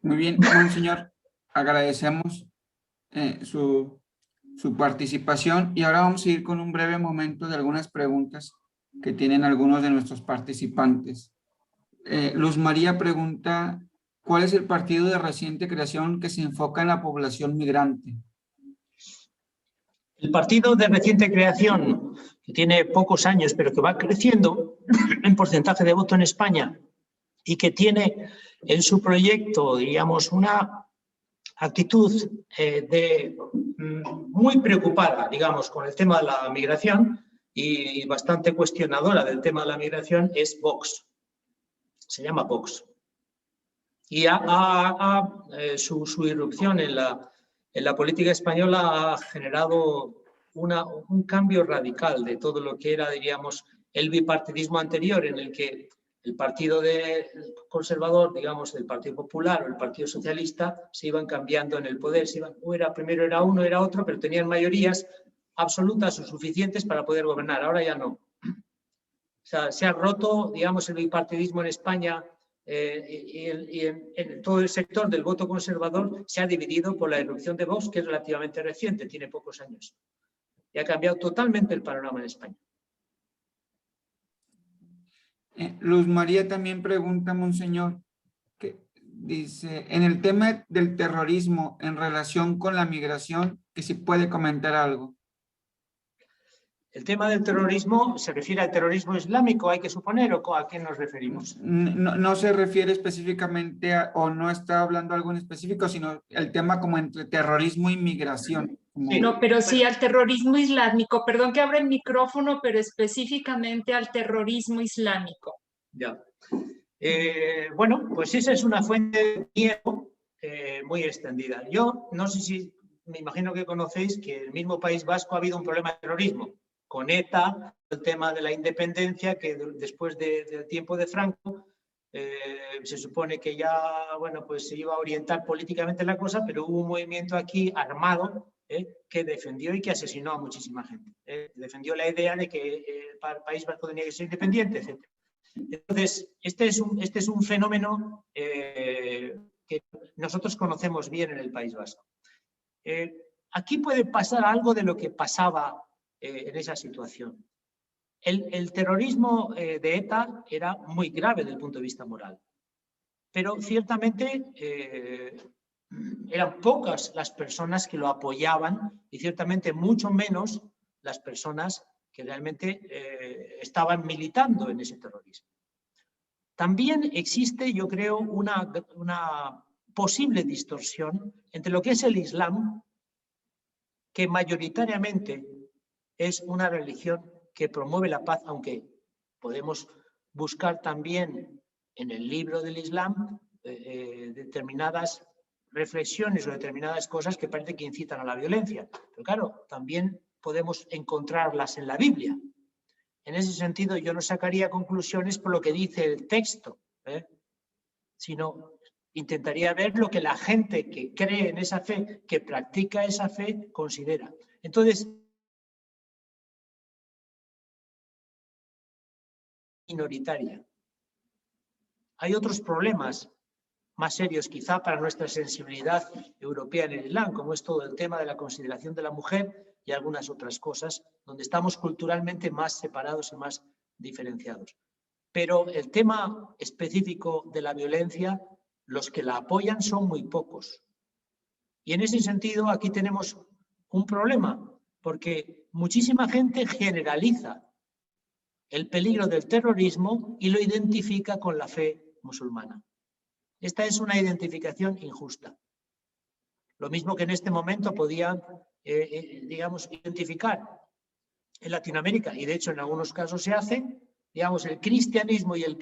Muy bien, monseñor. Agradecemos su participación y ahora vamos a ir con un breve momento de algunas preguntas que tienen algunos de nuestros participantes. Luz María pregunta: ¿cuál es el partido de reciente creación que se enfoca en la población migrante? El partido de reciente creación, que tiene pocos años, pero que va creciendo en porcentaje de voto en España y que tiene en su proyecto, diríamos, una actitud muy preocupada, digamos, con el tema de la migración y bastante cuestionadora del tema de la migración, es Vox. Se llama Vox. Y su irrupción en la política española ha generado un cambio radical de todo lo que era, diríamos, el bipartidismo anterior, en el que el partido conservador, digamos, el Partido Popular o el Partido Socialista, se iban cambiando en el poder. Primero era uno, era otro, pero tenían mayorías absolutas o suficientes para poder gobernar. Ahora ya no. O sea, se ha roto, digamos, el bipartidismo en España y en todo el sector del voto conservador se ha dividido por la irrupción de Vox, que es relativamente reciente, tiene pocos años. Y ha cambiado totalmente el panorama en España. Luz María también pregunta, monseñor, que dice, en el tema del terrorismo en relación con la migración, que si puede comentar algo. El tema del terrorismo se refiere al terrorismo islámico, hay que suponer, ¿o a qué nos referimos? No se refiere específicamente o no está hablando algo en específico, sino el tema como entre terrorismo y migración. Sí. No, pero sí al terrorismo islámico. Perdón que abra el micrófono, pero específicamente al terrorismo islámico. Ya. Bueno, pues esa es una fuente de miedo muy extendida. Yo no sé si, me imagino que conocéis que en el mismo País Vasco ha habido un problema de terrorismo con ETA, el tema de la independencia, que después del tiempo de Franco se supone que ya, bueno, pues se iba a orientar políticamente la cosa, pero hubo un movimiento aquí armado que defendió y que asesinó a muchísima gente. Defendió la idea de que el País Vasco tenía que ser independiente, etc. Entonces, este es un fenómeno que nosotros conocemos bien en el País Vasco. Aquí puede pasar algo de lo que pasaba en esa situación. El terrorismo de ETA era muy grave desde el punto de vista moral, pero ciertamente eran pocas las personas que lo apoyaban y ciertamente mucho menos las personas que realmente estaban militando en ese terrorismo. También existe, yo creo, una posible distorsión entre lo que es el Islam, que mayoritariamente es una religión que promueve la paz, aunque podemos buscar también en el libro del Islam determinadas reflexiones o determinadas cosas que parece que incitan a la violencia. Pero claro, también podemos encontrarlas en la Biblia. En ese sentido, yo no sacaría conclusiones por lo que dice el texto, sino intentaría ver lo que la gente que cree en esa fe, que practica esa fe, considera. Entonces, minoritaria. Hay otros problemas más serios quizá para nuestra sensibilidad europea en el Islam, como es todo el tema de la consideración de la mujer y algunas otras cosas, donde estamos culturalmente más separados y más diferenciados. Pero el tema específico de la violencia, los que la apoyan son muy pocos. Y en ese sentido aquí tenemos un problema, porque muchísima gente generaliza el peligro del terrorismo y lo identifica con la fe musulmana. Esta es una identificación injusta. Lo mismo que en este momento podían, digamos, identificar en Latinoamérica, y de hecho en algunos casos se hace, digamos, el cristianismo y el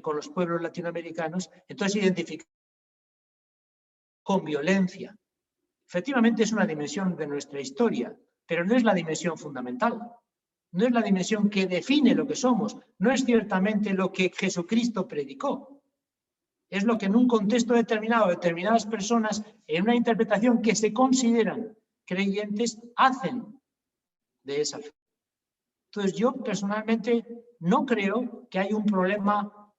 con los pueblos latinoamericanos, entonces identificar con violencia. Efectivamente es una dimensión de nuestra historia, pero no es la dimensión fundamental. No es la dimensión que define lo que somos. No es ciertamente lo que Jesucristo predicó. Es lo que en un contexto determinado, determinadas personas, en una interpretación que se consideran creyentes, hacen de esa fe. Entonces yo personalmente no creo que haya un problema,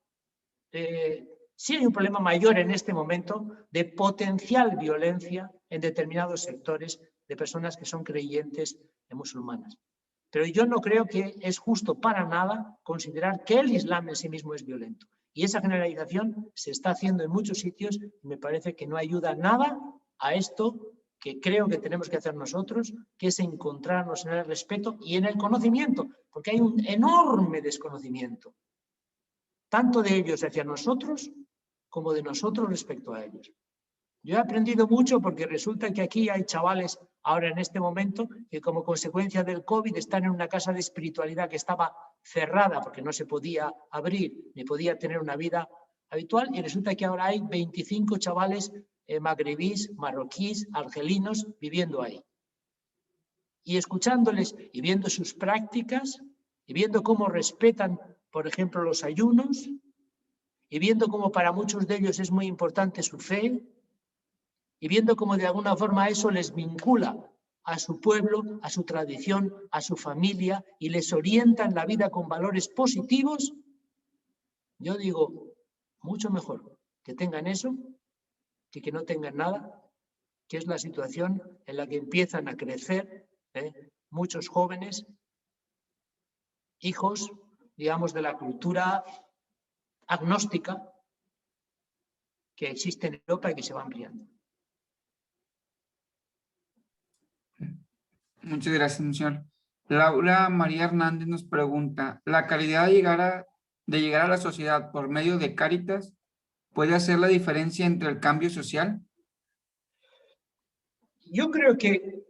sí hay un problema mayor en este momento de potencial violencia en determinados sectores de personas que son creyentes musulmanas. Pero yo no creo que es justo para nada considerar que el Islam en sí mismo es violento. Y esa generalización se está haciendo en muchos sitios y me parece que no ayuda nada a esto que creo que tenemos que hacer nosotros, que es encontrarnos en el respeto y en el conocimiento, porque hay un enorme desconocimiento, tanto de ellos hacia nosotros como de nosotros respecto a ellos. Yo he aprendido mucho porque resulta que aquí hay chavales ahora en este momento que como consecuencia del COVID están en una casa de espiritualidad que estaba cerrada porque no se podía abrir ni podía tener una vida habitual, y resulta que ahora hay 25 chavales magrebíes, marroquíes, argelinos viviendo ahí. Y escuchándoles y viendo sus prácticas y viendo cómo respetan, por ejemplo, los ayunos, y viendo cómo para muchos de ellos es muy importante su fe, y viendo cómo de alguna forma eso les vincula a su pueblo, a su tradición, a su familia, y les orienta en la vida con valores positivos, yo digo, mucho mejor que tengan eso que no tengan nada, que es la situación en la que empiezan a crecer muchos jóvenes, hijos, digamos, de la cultura agnóstica que existe en Europa y que se va ampliando. Muchas gracias, señor. Laura María Hernández nos pregunta, ¿la calidad de llegar a la sociedad por medio de Cáritas puede hacer la diferencia entre el cambio social? Yo creo que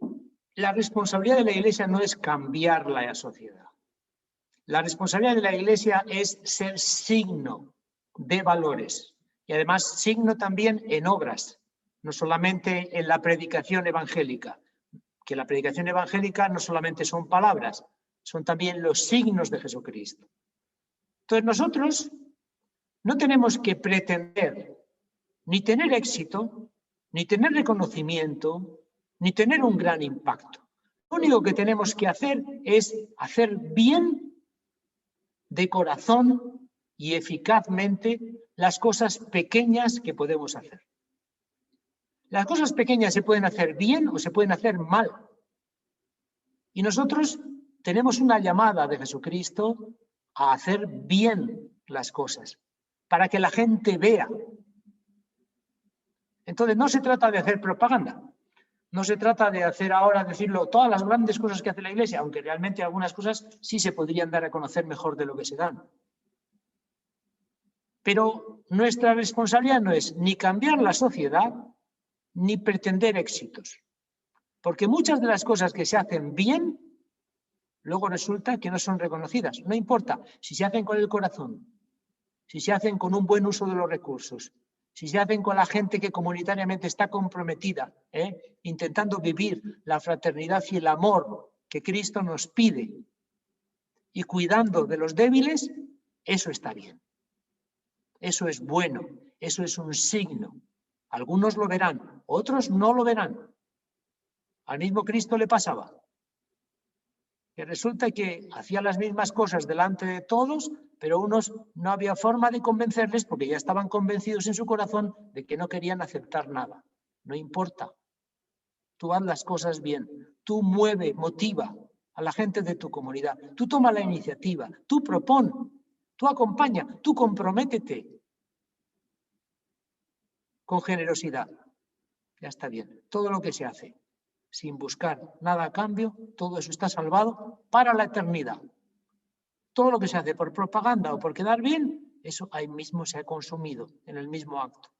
la responsabilidad de la Iglesia no es cambiar la sociedad. La responsabilidad de la Iglesia es ser signo de valores y además signo también en obras, no solamente en la predicación evangélica, que la predicación evangélica no solamente son palabras, son también los signos de Jesucristo. Entonces nosotros no tenemos que pretender ni tener éxito, ni tener reconocimiento, ni tener un gran impacto. Lo único que tenemos que hacer es hacer bien, de corazón y eficazmente, las cosas pequeñas que podemos hacer. Las cosas pequeñas se pueden hacer bien o se pueden hacer mal. Y nosotros tenemos una llamada de Jesucristo a hacer bien las cosas, para que la gente vea. Entonces no se trata de hacer propaganda, no se trata de hacer ahora, decirlo, todas las grandes cosas que hace la Iglesia, aunque realmente algunas cosas sí se podrían dar a conocer mejor de lo que se dan. Pero nuestra responsabilidad no es ni cambiar la sociedad, ni pretender éxitos. Porque muchas de las cosas que se hacen bien, luego resulta que no son reconocidas. No importa si se hacen con el corazón, si se hacen con un buen uso de los recursos, si se hacen con la gente que comunitariamente está comprometida, intentando vivir la fraternidad y el amor que Cristo nos pide y cuidando de los débiles, eso está bien. Eso es bueno, eso es un signo. Algunos lo verán, otros no lo verán. Al mismo Cristo le pasaba, que resulta que hacía las mismas cosas delante de todos, pero unos no había forma de convencerles porque ya estaban convencidos en su corazón de que no querían aceptar nada. No importa. Tú haz las cosas bien. Tú mueve, motiva a la gente de tu comunidad. Tú toma la iniciativa. Tú propon Tú acompaña, tú comprométete con generosidad. Ya está bien. Todo lo que se hace sin buscar nada a cambio, todo eso está salvado para la eternidad. Todo lo que se hace por propaganda o por quedar bien, eso ahí mismo se ha consumido en el mismo acto.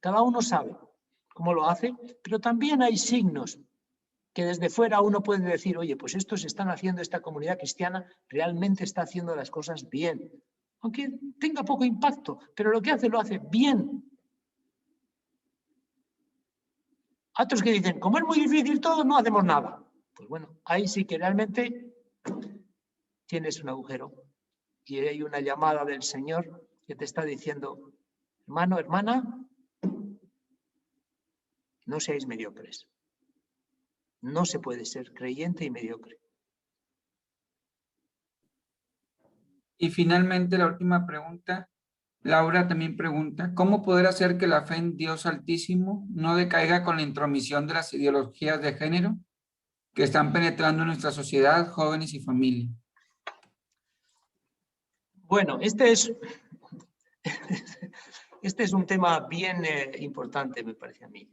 Cada uno sabe cómo lo hace, pero también hay signos que desde fuera uno puede decir, oye, pues estos están haciendo, esta comunidad cristiana realmente está haciendo las cosas bien. Aunque tenga poco impacto, pero lo que hace lo hace bien. Otros que dicen, como es muy difícil todo, no hacemos nada. Pues bueno, ahí sí que realmente tienes un agujero. Y hay una llamada del Señor que te está diciendo, hermano, hermana, no seáis mediocres. No se puede ser creyente y mediocre. Y finalmente, la última pregunta. Laura también pregunta, ¿cómo poder hacer que la fe en Dios Altísimo no decaiga con la intromisión de las ideologías de género que están penetrando en nuestra sociedad, jóvenes y familia? Bueno, este es un tema bien importante, me parece a mí.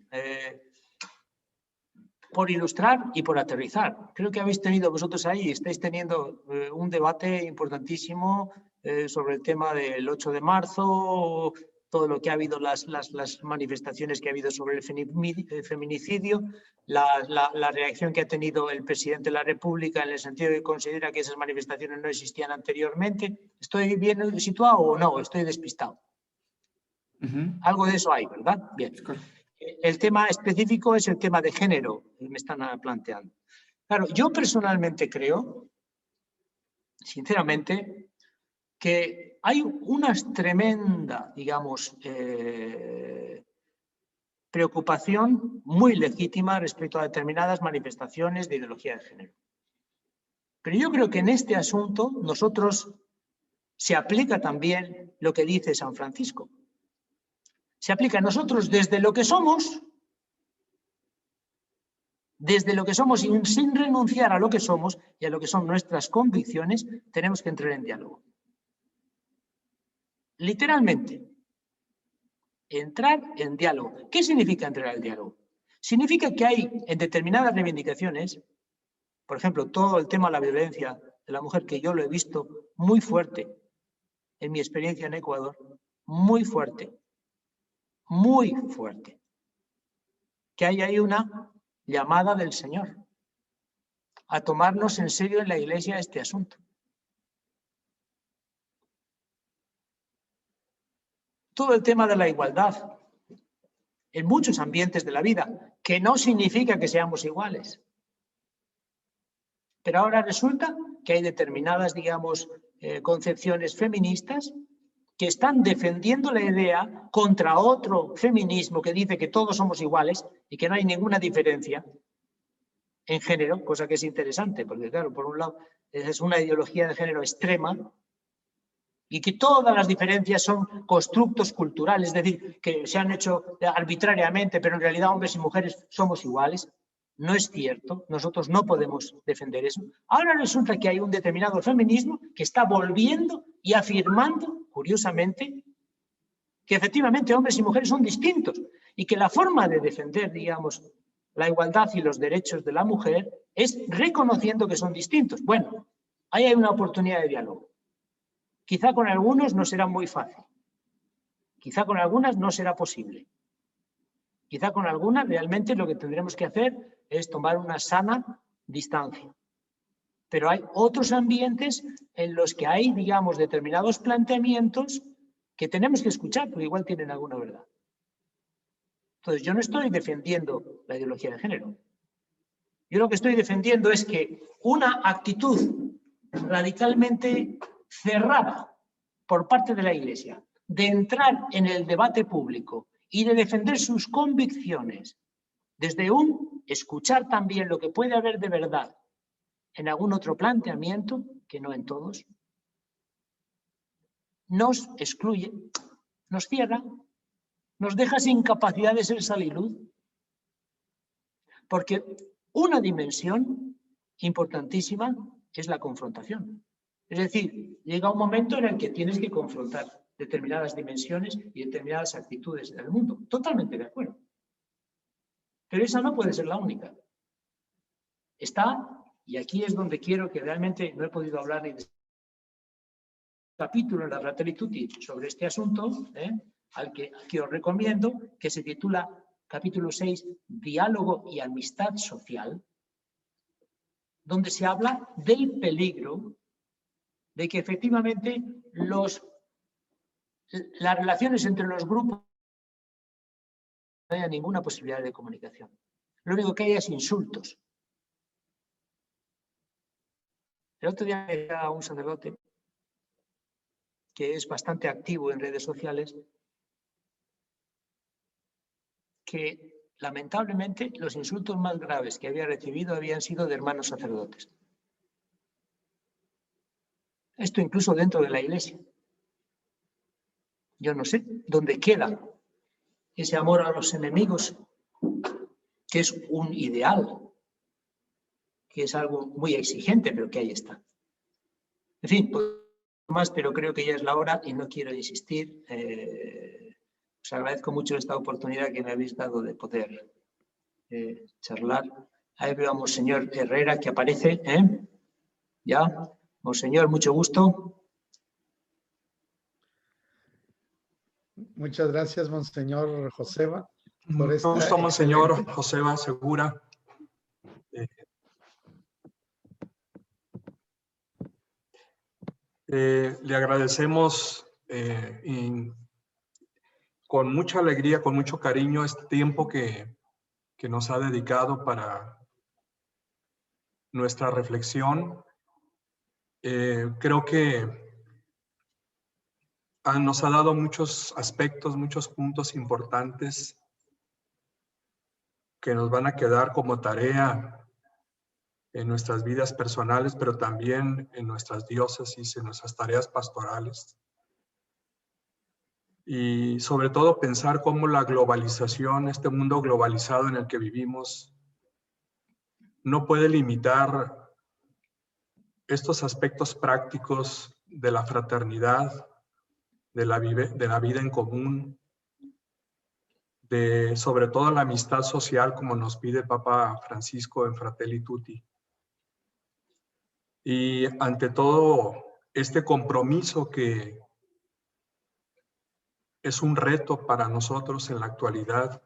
Por ilustrar y por aterrizar. Creo que habéis tenido vosotros ahí, estáis teniendo un debate importantísimo sobre el tema del 8 de marzo, todo lo que ha habido, las manifestaciones que ha habido sobre el feminicidio, la reacción que ha tenido el presidente de la República en el sentido de que considera que esas manifestaciones no existían anteriormente. ¿Estoy bien situado o no? ¿Estoy despistado? Algo de eso hay, ¿verdad? Bien. El tema específico es el tema de género que me están planteando. Claro, yo personalmente creo, sinceramente, que hay una tremenda, digamos, preocupación muy legítima respecto a determinadas manifestaciones de ideología de género. Pero yo creo que en este asunto nosotros se aplica también lo que dice San Francisco. Se aplica a nosotros desde lo que somos y sin renunciar a lo que somos y a lo que son nuestras convicciones, tenemos que entrar en diálogo. Literalmente, entrar en diálogo. ¿Qué significa entrar en diálogo? Significa que hay en determinadas reivindicaciones, por ejemplo, todo el tema de la violencia de la mujer, que yo lo he visto muy fuerte en mi experiencia en Ecuador, muy fuerte, que hay ahí una llamada del Señor a tomarnos en serio en la Iglesia este asunto. Todo el tema de la igualdad en muchos ambientes de la vida, que no significa que seamos iguales. Pero ahora resulta que hay determinadas, digamos, concepciones feministas que están defendiendo la idea contra otro feminismo que dice que todos somos iguales y que no hay ninguna diferencia en género, cosa que es interesante, porque claro, por un lado es una ideología de género extrema y que todas las diferencias son constructos culturales, es decir, que se han hecho arbitrariamente, pero en realidad hombres y mujeres somos iguales. No es cierto, nosotros no podemos defender eso. Ahora resulta que hay un determinado feminismo que está volviendo y afirmando, curiosamente, que efectivamente hombres y mujeres son distintos y que la forma de defender, digamos, la igualdad y los derechos de la mujer es reconociendo que son distintos. Bueno, ahí hay una oportunidad de diálogo. Quizá con algunos no será muy fácil. Quizá con algunas no será posible. Quizá con algunas realmente lo que tendremos que hacer es tomar una sana distancia. Pero hay otros ambientes en los que hay, digamos, determinados planteamientos que tenemos que escuchar, porque igual tienen alguna verdad. Entonces, yo no estoy defendiendo la ideología de género. Yo lo que estoy defendiendo es que una actitud radicalmente cerrada por parte de la Iglesia de entrar en el debate público y de defender sus convicciones desde un escuchar también lo que puede haber de verdad en algún otro planteamiento, que no en todos, nos excluye, nos cierra, nos deja sin capacidad de ser sal y luz. Porque una dimensión importantísima es la confrontación. Es decir, llega un momento en el que tienes que confrontar determinadas dimensiones y determinadas actitudes del mundo. Totalmente de acuerdo. Pero esa no puede ser la única. Está, y aquí es donde quiero que realmente no he podido hablar ni de capítulo en la Fratelli Tutti sobre este asunto, al que os recomiendo, que se titula capítulo 6, Diálogo y Amistad Social, donde se habla del peligro de que efectivamente las relaciones entre los grupos no haya ninguna posibilidad de comunicación. Lo único que hay es insultos. El otro día me decía un sacerdote que es bastante activo en redes sociales, que lamentablemente los insultos más graves que había recibido habían sido de hermanos sacerdotes. Esto incluso dentro de la iglesia. Yo no sé dónde queda ese amor a los enemigos, que es un ideal, que es algo muy exigente, pero que ahí está. En fin, pues más, pero creo que ya es la hora y no quiero insistir. Os agradezco mucho esta oportunidad que me habéis dado de poder charlar. Ahí veo a Monseñor Herrera que aparece. Ya, Monseñor, mucho gusto. Muchas gracias, Monseñor Joseba. Mucho gusto, Monseñor Joseba Segura. Le agradecemos con mucha alegría, con mucho cariño, este tiempo que nos ha dedicado para nuestra reflexión. Creo que nos ha dado muchos aspectos, muchos puntos importantes que nos van a quedar como tarea en nuestras vidas personales, pero también en nuestras diócesis, en nuestras tareas pastorales. Y sobre todo pensar cómo la globalización, este mundo globalizado en el que vivimos, no puede limitar estos aspectos prácticos de la fraternidad, de la vida en común, de sobre todo la amistad social, como nos pide Papa Francisco en Fratelli Tutti. Y ante todo, este compromiso que es un reto para nosotros en la actualidad,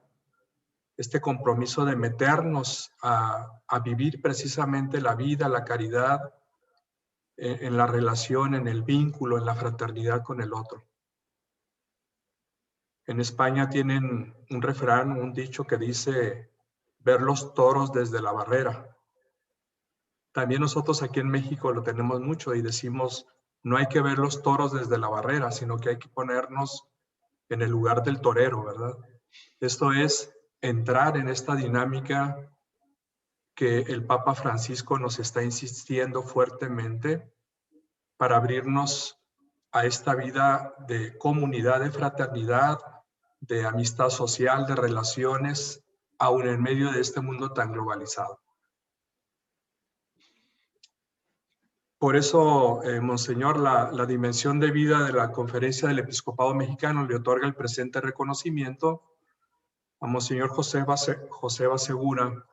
este compromiso de meternos a vivir precisamente la vida, la caridad, en la relación, en el vínculo, en la fraternidad con el otro. En España tienen un refrán, un dicho que dice, ver los toros desde la barrera. También nosotros aquí en México lo tenemos mucho y decimos, no hay que ver los toros desde la barrera, sino que hay que ponernos en el lugar del torero, ¿verdad? Esto es entrar en esta dinámica que el Papa Francisco nos está insistiendo fuertemente para abrirnos a esta vida de comunidad, de fraternidad, de amistad social, de relaciones, aún en medio de este mundo tan globalizado. Por eso, Monseñor, la dimensión de vida de la Conferencia del Episcopado Mexicano le otorga el presente reconocimiento a Monseñor Joseba Segura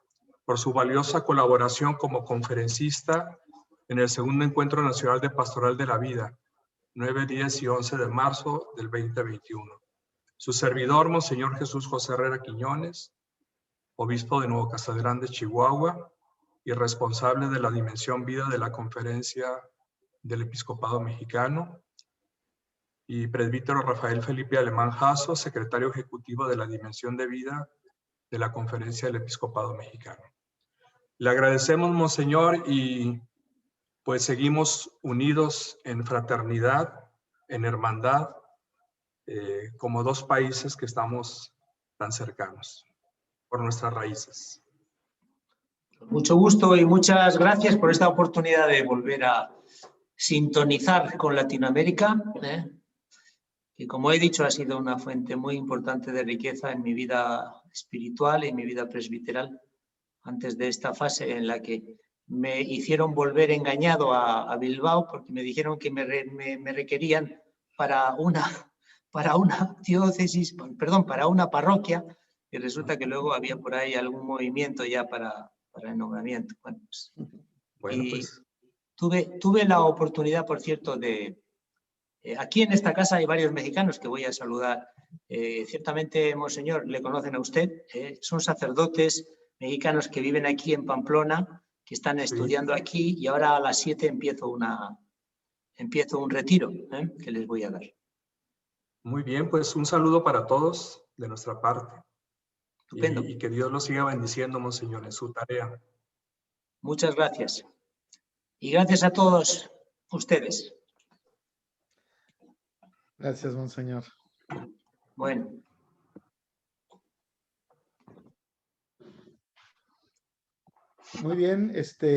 por su valiosa colaboración como conferencista en el segundo Encuentro Nacional de Pastoral de la Vida, 9, 10 y 11 de marzo del 2021. Su servidor, Monseñor Jesús José Herrera Quiñones, obispo de Nuevo Casagrande, Chihuahua, y responsable de la dimensión vida de la Conferencia del Episcopado Mexicano, y presbítero Rafael Felipe Alemán Jasso, secretario ejecutivo de la dimensión de vida de la Conferencia del Episcopado Mexicano. Le agradecemos, Monseñor, y pues seguimos unidos en fraternidad, en hermandad, como dos países que estamos tan cercanos por nuestras raíces. Mucho gusto y muchas gracias por esta oportunidad de volver a sintonizar con Latinoamérica, que como he dicho ha sido una fuente muy importante de riqueza en mi vida espiritual y en mi vida presbiteral, antes de esta fase en la que me hicieron volver engañado a Bilbao porque me dijeron que me requerían para una diócesis, perdón, para una parroquia, y resulta que luego había por ahí algún movimiento ya para el nombramiento. Bueno, pues, Bueno, y pues tuve la oportunidad, por cierto, de... aquí en esta casa hay varios mexicanos que voy a saludar. Ciertamente, monseñor, le conocen a usted. Son sacerdotes mexicanos que viven aquí en Pamplona, que están estudiando aquí, y ahora a las 7 empiezo un retiro que les voy a dar. muy bien, pues un saludo para todos de nuestra parte. Estupendo. Y que Dios los siga bendiciendo, monseñor, en su tarea. Muchas gracias. Y gracias a todos ustedes. Gracias, monseñor. Bueno. Muy bien,